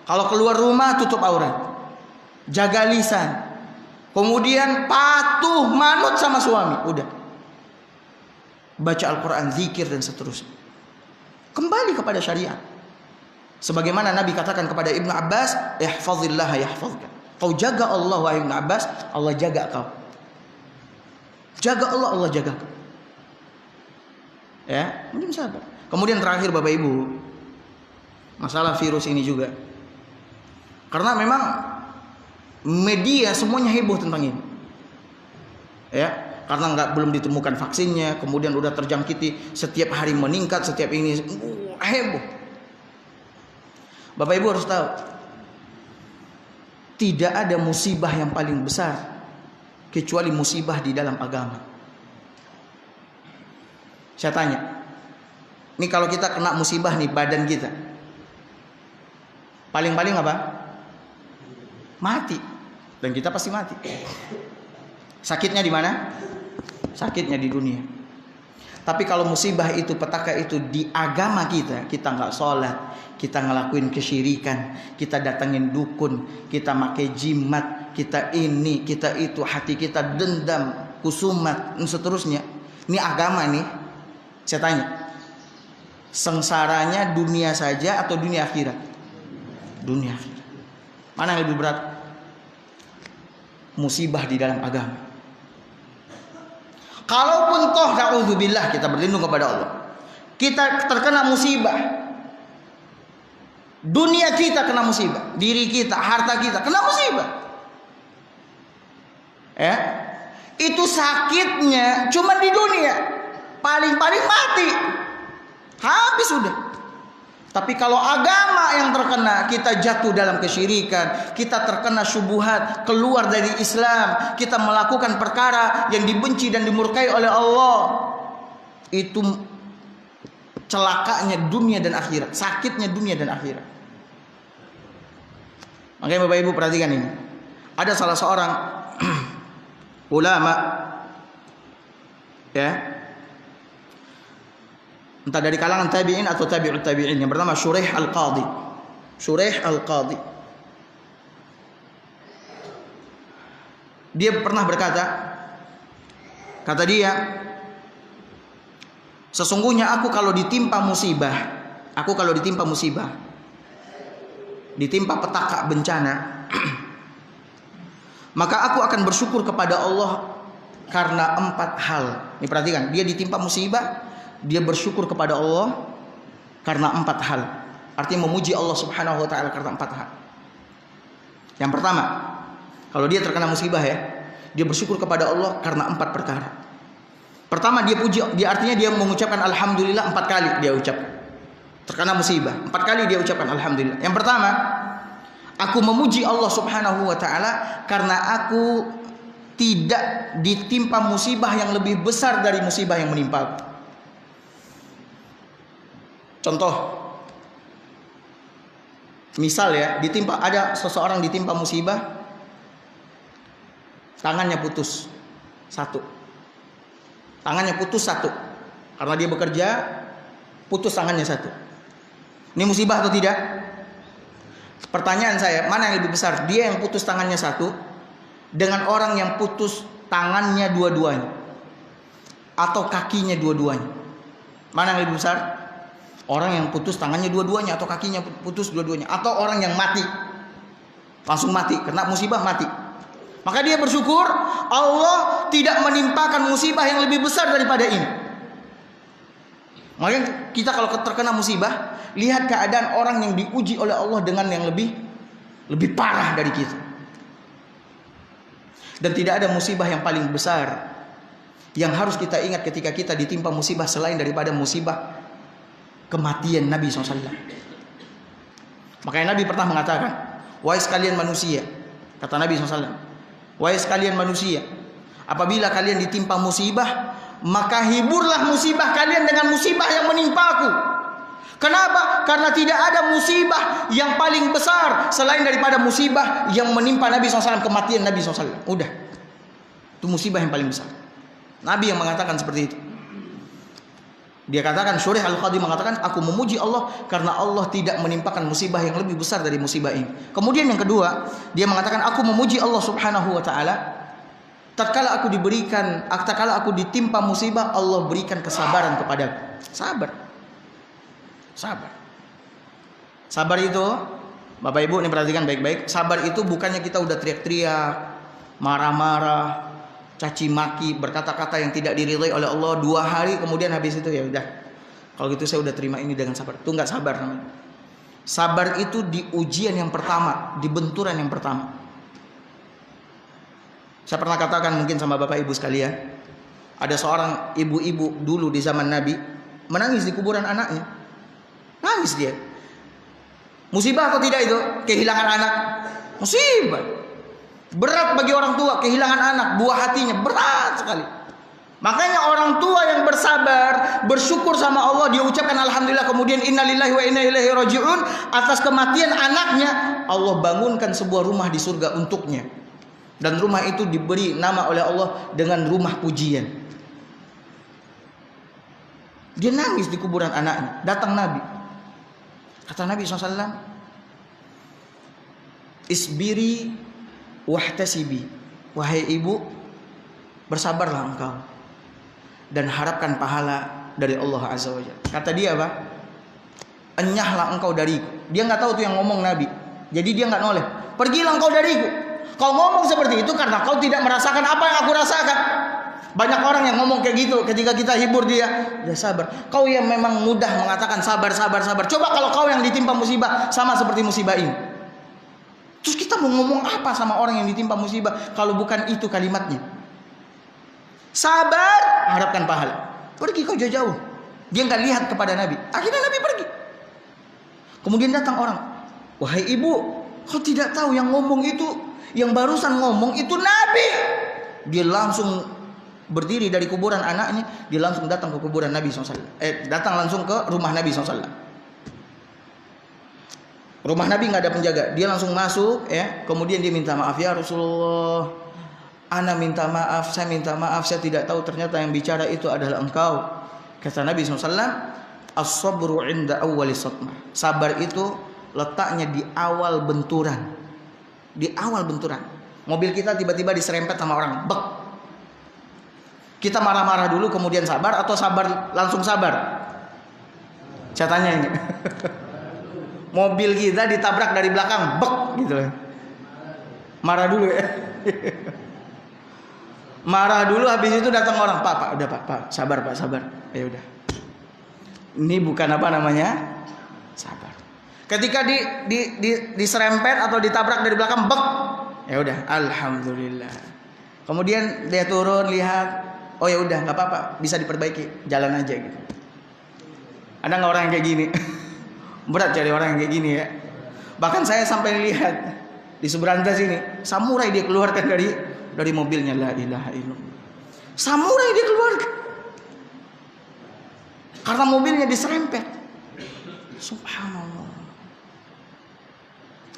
Kalau keluar rumah tutup aurat, jaga lisan, kemudian patuh manut sama suami. Udah. Baca Al-Quran, zikir dan seterusnya. Kembali kepada syariat. Sebagaimana Nabi katakan kepada Ibnu Abbas, ihfazillah yahfazka. Kau jaga Allah wahai Ibnu Abbas, Allah jaga kau. Jaga Allah, Allah jaga kau. Ya, mungkin sabar. Kemudian terakhir Bapak Ibu, masalah virus ini juga. Karena memang media semuanya heboh tentang ini. Ya, karena belum ditemukan vaksinnya, kemudian udah terjangkiti, setiap hari meningkat, setiap ini heboh. Bapak Ibu harus tahu, tidak ada musibah yang paling besar kecuali musibah di dalam agama. Saya tanya, ini kalau kita kena musibah nih badan kita, paling-paling apa? Mati. Dan kita pasti mati. Sakitnya di mana? Sakitnya di dunia. Tapi kalau musibah itu, petaka itu di agama kita nggak sholat, kita ngelakuin kesyirikan, kita datangin dukun, kita pakai jimat, kita ini, kita itu, hati kita dendam, kusumat, dan seterusnya. Ini agama nih. Saya tanya, sengsaranya dunia saja atau dunia akhirat? Dunia akhirat. Mana yang lebih berat? Musibah di dalam agama. Kalaupun toh na'udzubillah, kita berlindung kepada Allah, kita terkena musibah, dunia kita kena musibah, diri kita, harta kita kena musibah, itu sakitnya cuma di dunia, paling-paling mati, habis sudah. Tapi kalau agama yang terkena, kita jatuh dalam kesyirikan, kita terkena syubhat, keluar dari Islam, kita melakukan perkara yang dibenci dan dimurkai oleh Allah, itu celakanya dunia dan akhirat, sakitnya dunia dan akhirat. Makanya Bapak Ibu perhatikan ini, ada salah seorang ulama, ya, entah dari kalangan tabi'in atau tabi'ut tabi'in, yang bernama Shuraih Al-Qadhi. Shuraih Al-Qadhi, dia pernah berkata, kata dia, sesungguhnya aku kalau ditimpa musibah, ditimpa petaka bencana, maka aku akan bersyukur kepada Allah karena 4 hal. Ini perhatikan, dia ditimpa musibah, dia bersyukur kepada Allah karena 4 hal. Artinya memuji Allah Subhanahu wa taala karena 4 hal. Yang pertama, kalau dia terkena musibah, ya, dia bersyukur kepada Allah karena 4 perkara. Pertama, dia artinya dia mengucapkan alhamdulillah 4 kali dia ucapkan. Terkena musibah 4 kali dia ucapkan alhamdulillah. Yang pertama, aku memuji Allah Subhanahu wa taala karena aku tidak ditimpa musibah yang lebih besar dari musibah yang menimpa aku. Contoh, misal ya, ada seseorang ditimpa musibah, tangannya putus satu, karena dia bekerja, putus tangannya satu. Ini musibah atau tidak? Pertanyaan saya, mana yang lebih besar? Dia yang putus tangannya satu dengan orang yang putus tangannya dua-duanya atau kakinya dua-duanya? Mana yang lebih besar? Orang yang putus tangannya dua-duanya atau kakinya putus dua-duanya, atau orang yang mati, langsung mati, kena musibah mati. Maka dia bersyukur Allah tidak menimpakan musibah yang lebih besar daripada ini. Makanya kita kalau terkena musibah, lihat keadaan orang yang diuji oleh Allah dengan yang lebih parah dari kita. Dan tidak ada musibah yang paling besar yang harus kita ingat ketika kita ditimpa musibah selain daripada musibah kematian Nabi SAW. Makanya Nabi pernah mengatakan, wahai sekalian manusia, kata Nabi SAW, wahai sekalian manusia, apabila kalian ditimpa musibah, maka hiburlah musibah kalian dengan musibah yang menimpaku. Kenapa? Karena tidak ada musibah yang paling besar selain daripada musibah yang menimpa Nabi SAW, kematian Nabi SAW. Udah, itu musibah yang paling besar. Nabi yang mengatakan seperti itu. Dia katakan, Shuraih Al-Qadhi mengatakan, aku memuji Allah karena Allah tidak menimpakan musibah yang lebih besar dari musibah ini. Kemudian yang kedua, dia mengatakan, aku memuji Allah Subhanahu wa taala tatkala aku ditimpa musibah, Allah berikan kesabaran kepadaku. Sabar itu, Bapak Ibu ini perhatikan baik-baik. Sabar itu bukannya kita udah teriak-teriak, marah-marah, caci maki, berkata-kata yang tidak diridhai oleh Allah 2 hari, kemudian habis itu ya udah Kalau gitu saya udah terima ini dengan sabar. Itu nggak sabar namanya. Sabar itu di ujian yang pertama, di benturan yang pertama. Saya pernah katakan mungkin sama bapak ibu sekalian, ada seorang ibu-ibu dulu di zaman Nabi menangis di kuburan anaknya. Nangis dia. Musibah atau tidak itu? Kehilangan anak. Musibah. Berat bagi orang tua kehilangan anak, buah hatinya berat sekali. Makanya orang tua yang bersabar, bersyukur sama Allah, dia ucapkan alhamdulillah, kemudian innalillahi wa inna ilaihi rajiun, atas kematian anaknya, Allah bangunkan sebuah rumah di surga untuknya. Dan rumah itu diberi nama oleh Allah dengan rumah pujian. Dia nangis di kuburan anaknya. Datang Nabi. Kata Nabi SAW, isbiri wahtasibi. Wahai ibu, bersabarlah engkau dan harapkan pahala dari Allah Azza wa Jalla. Kata dia apa? Enyahlah engkau dariku. Dia nggak tahu tuh yang ngomong Nabi. Jadi dia nggak noleh. Pergilah engkau dariku. Kau ngomong seperti itu karena kau tidak merasakan apa yang aku rasakan. Banyak orang yang ngomong kayak gitu ketika kita hibur dia. Dia sabar. Kau yang memang mudah mengatakan sabar, sabar, sabar. Coba kalau kau yang ditimpa musibah sama seperti musibah ini. Terus kita mau ngomong apa sama orang yang ditimpa musibah kalau bukan itu kalimatnya? Sabar, harapkan pahala. Pergi kau jauh-jauh. Dia nggak lihat kepada Nabi. Akhirnya Nabi pergi. Kemudian datang orang. Wahai ibu, kau tidak tahu yang ngomong itu, yang barusan ngomong itu Nabi. Dia langsung berdiri dari kuburan anaknya. Dia langsung datang ke kuburan Nabi SAW. Datang langsung ke rumah Nabi SAW. Rumah Nabi nggak ada penjaga. Dia langsung masuk, ya. Kemudian dia minta maaf, ya Rasulullah, ana minta maaf, saya minta maaf, saya tidak tahu ternyata yang bicara itu adalah engkau. Kata Nabi SAW, as-sabru inda awwali satmah. Sabar itu letaknya di awal benturan. Di awal benturan. Mobil kita tiba-tiba diserempet sama orang, bek. Kita marah-marah dulu kemudian sabar, atau sabar langsung sabar? Saya tanya ini. Mobil kita ditabrak dari belakang, bek gitu. Marah dulu ya. Marah dulu, habis itu datang orang, Pak, udah Pak, sabar Pak, sabar. Ya udah. Ini bukan apa namanya? Sabar. Ketika diserempet atau ditabrak dari belakang, bek. Ya udah, alhamdulillah. Kemudian dia turun, lihat, oh ya udah, nggak apa-apa, bisa diperbaiki, jalan aja gitu. Ada nggak orang yang kayak gini? Berat cari orang yang kayak gini ya. Bahkan saya sampai lihat di Seberantas sini, samurai dia keluarkan dari mobilnya, la ilaha illallah. Samurai dia keluarkan karena mobilnya diserempet. Subhanallah.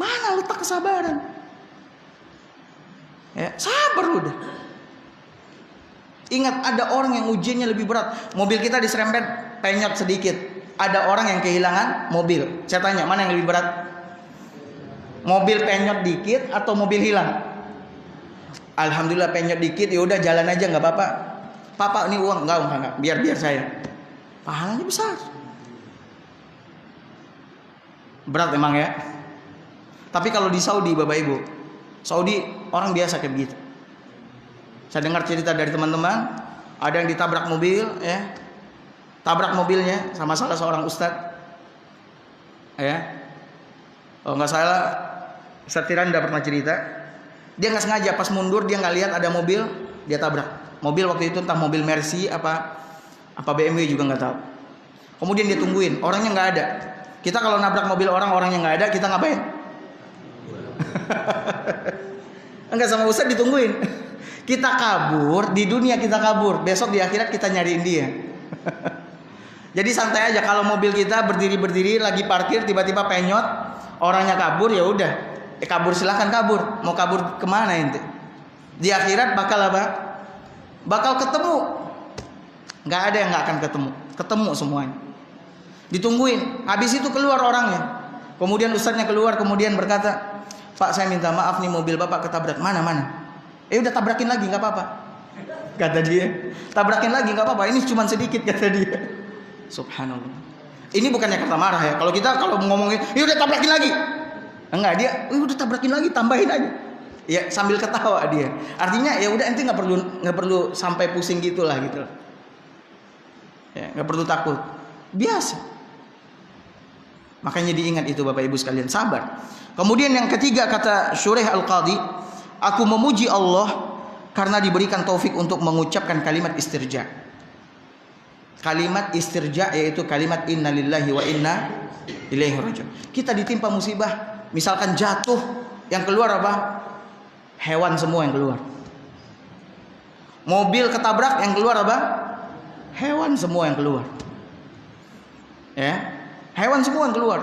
Mana letak kesabaran? Ya, sabar udah. Ingat, ada orang yang ujiannya lebih berat. Mobil kita diserempet, penyot sedikit. Ada orang yang kehilangan mobil. Saya tanya, mana yang lebih berat? Mobil penyot dikit atau mobil hilang? Alhamdulillah penyot dikit, ya udah jalan aja, nggak apa-apa. Papa ini uang, enggak, biar saya. Pahalanya besar. Berat emang ya. Tapi kalau di Saudi, Bapak Ibu, Saudi orang biasa kayak begitu. Saya dengar cerita dari teman-teman, ada yang ditabrak mobil, ya, tabrak mobilnya sama salah seorang ustadz, ya. Oh nggak salah, Ustadz Tiranda pernah cerita, dia nggak sengaja pas mundur dia nggak lihat ada mobil, dia tabrak. Mobil waktu itu entah mobil Mercy apa BMW juga nggak tahu. Kemudian dia tungguin, orangnya nggak ada. Kita kalau nabrak mobil orangnya nggak ada, kita ngapain? Enggak, sama Ustadz ditungguin. Kita kabur, di dunia kita kabur, besok di akhirat kita nyariin dia. Jadi santai aja, kalau mobil kita berdiri lagi parkir, tiba-tiba penyot, orangnya kabur, ya udah, kabur silahkan kabur. Mau kabur kemana ente? Di akhirat bakal apa? Bakal ketemu. Nggak ada yang nggak akan ketemu semuanya. Ditungguin, habis itu keluar orangnya. Kemudian ustadznya keluar, kemudian berkata, Pak, saya minta maaf nih, mobil bapak ketabrak. Mana? Udah tabrakin lagi, nggak apa-apa. Kata dia, tabrakin lagi nggak apa-apa. Ini cuma sedikit, kata dia. Subhanallah. Ini bukannya kata marah ya. Kalau kita ngomongin, udah tabrakin lagi. Enggak, dia, udah tabrakin lagi, tambahin aja. Ya sambil ketawa dia. Artinya ya udah, ente nggak perlu sampai pusing gitulah gitu. Ya nggak perlu takut. Biasa. Makanya diingat itu Bapak Ibu sekalian, sabar. Kemudian yang ketiga kata Syuraih Al-Qadhi, aku memuji Allah karena diberikan taufik untuk mengucapkan kalimat istirja. Kalimat istirja yaitu kalimat inna lillahi wa inna ilaihi raji'un. Kita ditimpa musibah, misalkan jatuh, yang keluar apa? Hewan semua yang keluar. Mobil ketabrak, yang keluar apa? Hewan semua yang keluar. Ya, hewan semua yang keluar.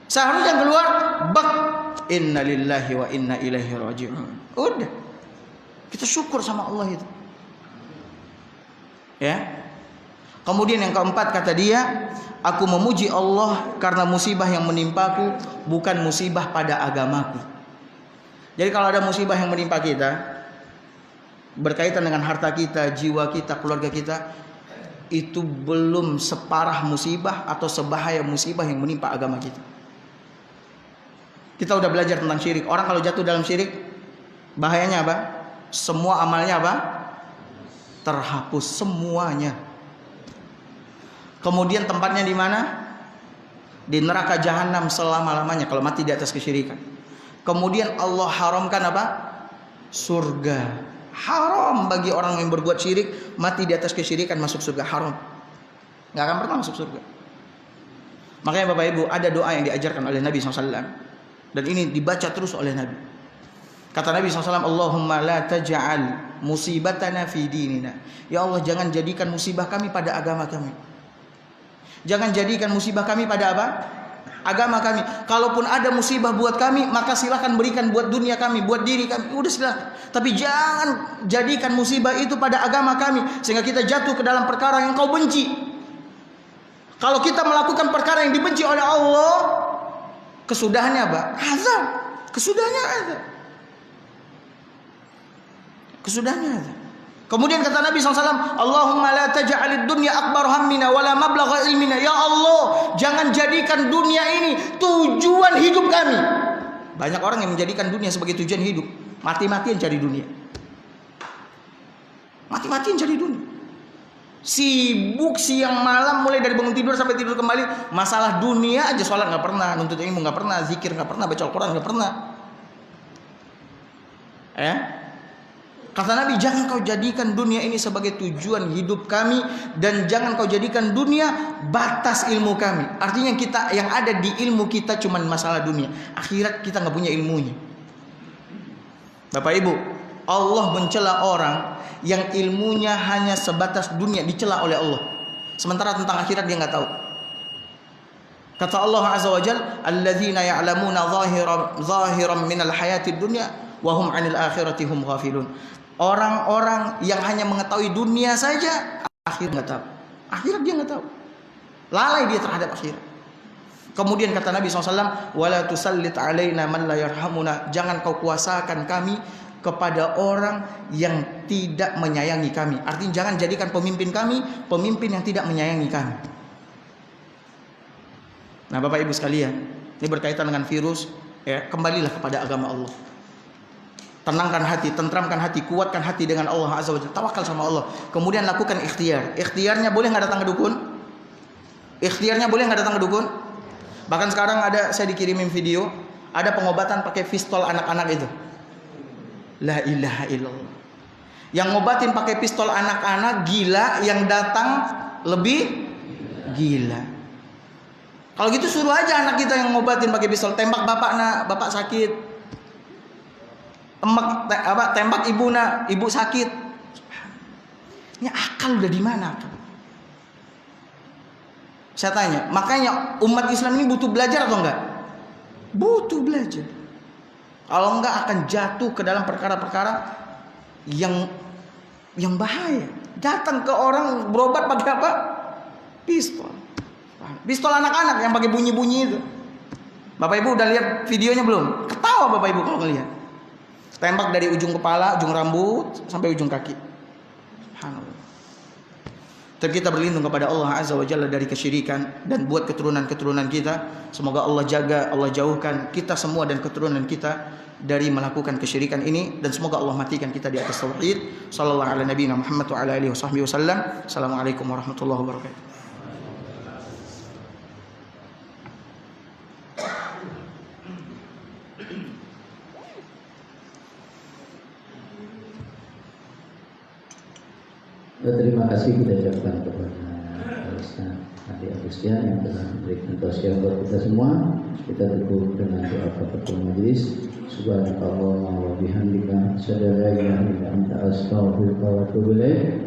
Seharusnya yang keluar bak inna lillahi wa inna ilaihi raji'un. Udah. Kita syukur sama Allah itu. Ya. Kemudian yang keempat kata dia, aku memuji Allah karena musibah yang menimpaku bukan musibah pada agamaku. Jadi kalau ada musibah yang menimpa kita berkaitan dengan harta kita, jiwa kita, keluarga kita, itu belum separah musibah atau sebahaya musibah yang menimpa agama kita. Kita udah belajar tentang syirik. Orang kalau jatuh dalam syirik, bahayanya apa? Semua amalnya apa? Terhapus semuanya. Kemudian tempatnya di mana? Di neraka jahanam selama-lamanya kalau mati di atas kesyirikan. Kemudian Allah haramkan apa? Surga. Haram bagi orang yang berbuat syirik, mati di atas kesyirikan masuk surga, haram. Nggak akan pernah masuk surga. Makanya Bapak Ibu, ada doa yang diajarkan oleh Nabi SAW, dan ini dibaca terus oleh Nabi. Kata Nabi SAW, Allahumma la taj'al musibatana fi dinina. Ya Allah, jangan jadikan musibah kami pada agama kami. Jangan jadikan musibah kami pada apa? Agama kami. Kalaupun ada musibah buat kami, maka silakan berikan buat dunia kami, buat diri kami. Udah silakan. Tapi jangan jadikan musibah itu pada agama kami sehingga kita jatuh ke dalam perkara yang kau benci. Kalau kita melakukan perkara yang dibenci oleh Allah, kesudahannya apa? Azab. Kesudahannya azab. Kesudahannya azab. Kemudian kata Nabi SAW, Allahumma la taj'alid dunya akbar hammina wala mablagha ilmina. Ya Allah, jangan jadikan dunia ini tujuan hidup kami. Banyak orang yang menjadikan dunia sebagai tujuan hidup. Mati-matian cari dunia. Mati-matian cari dunia. Sibuk siang malam, mulai dari bangun tidur sampai tidur kembali, masalah dunia aja. Sholat gak pernah, nuntut ilmu gak pernah, zikir gak pernah, baca Al-Quran gak pernah. Kata Nabi, jangan kau jadikan dunia ini sebagai tujuan hidup kami, dan jangan kau jadikan dunia batas ilmu kami. Artinya kita yang ada di ilmu kita cuma masalah dunia. Akhirat kita nggak punya ilmunya. Bapak Ibu, Allah mencela orang yang ilmunya hanya sebatas dunia, dicela oleh Allah. Sementara tentang akhirat dia nggak tahu. Kata Allah Azza wa Jalla, alladzina ya'lamuna zahiran minal hayatid dunya wa hum 'anil akhirati hum ghafilun. Orang-orang yang hanya mengetahui dunia saja, akhir nggak tahu. Akhirat dia nggak tahu. Lalai dia terhadap akhirat. Kemudian kata Nabi SAW, wala tusallit alaina man la yarhamuna. Jangan kau kuasakan kami kepada orang yang tidak menyayangi kami. Artinya jangan jadikan pemimpin kami pemimpin yang tidak menyayangi kami. Nah Bapak Ibu sekalian, ini berkaitan dengan virus. Ya, kembalilah kepada agama Allah. Tenangkan hati, tentramkan hati, kuatkan hati dengan Allah Azza wa Jalla. Tawakal sama Allah. Kemudian lakukan ikhtiar. Ikhtiarnya boleh nggak datang ke dukun? Ikhtiarnya boleh nggak datang ke dukun? Bahkan sekarang ada, saya dikirimin video, ada pengobatan pakai pistol anak-anak itu. La ilaha illallah. Yang ngobatin pakai pistol anak-anak gila, yang datang lebih gila. Kalau gitu suruh aja anak kita yang ngobatin pakai pistol, tembak bapak nak, bapak sakit. Tembak ibu nak, ibu sakit. Ini akal udah di mana? Saya tanya, makanya umat Islam ini butuh belajar atau enggak? Butuh belajar. Kalau enggak akan jatuh ke dalam perkara-perkara yang bahaya. Datang ke orang berobat pakai apa? Pistol. Pistol anak-anak yang pakai bunyi-bunyi itu. Bapak Ibu udah lihat videonya belum? Ketawa Bapak Ibu kalau ngelihat. Tembak dari ujung kepala, ujung rambut sampai ujung kaki. Subhanallah. Kita berlindung kepada Allah Azza wa Jalla dari kesyirikan, dan buat keturunan-keturunan kita, semoga Allah jaga, Allah jauhkan kita semua dan keturunan kita dari melakukan kesyirikan ini, dan semoga Allah matikan kita di atas tauhid. Sallallahu ala nabiyina Muhammad wa ala alihi wasallam. Assalamualaikum warahmatullahi wabarakatuh. Terima kasih kita ucapkan kepada Ustaz Adi Agustian yang telah memberikan tausiah buat kita semua. Kita tutup dengan doa kafaratul majlis. Subhanakallahumma wa bihamdika asyhadu an la ilaha illa anta astaghfiruka wa atubu ilaik.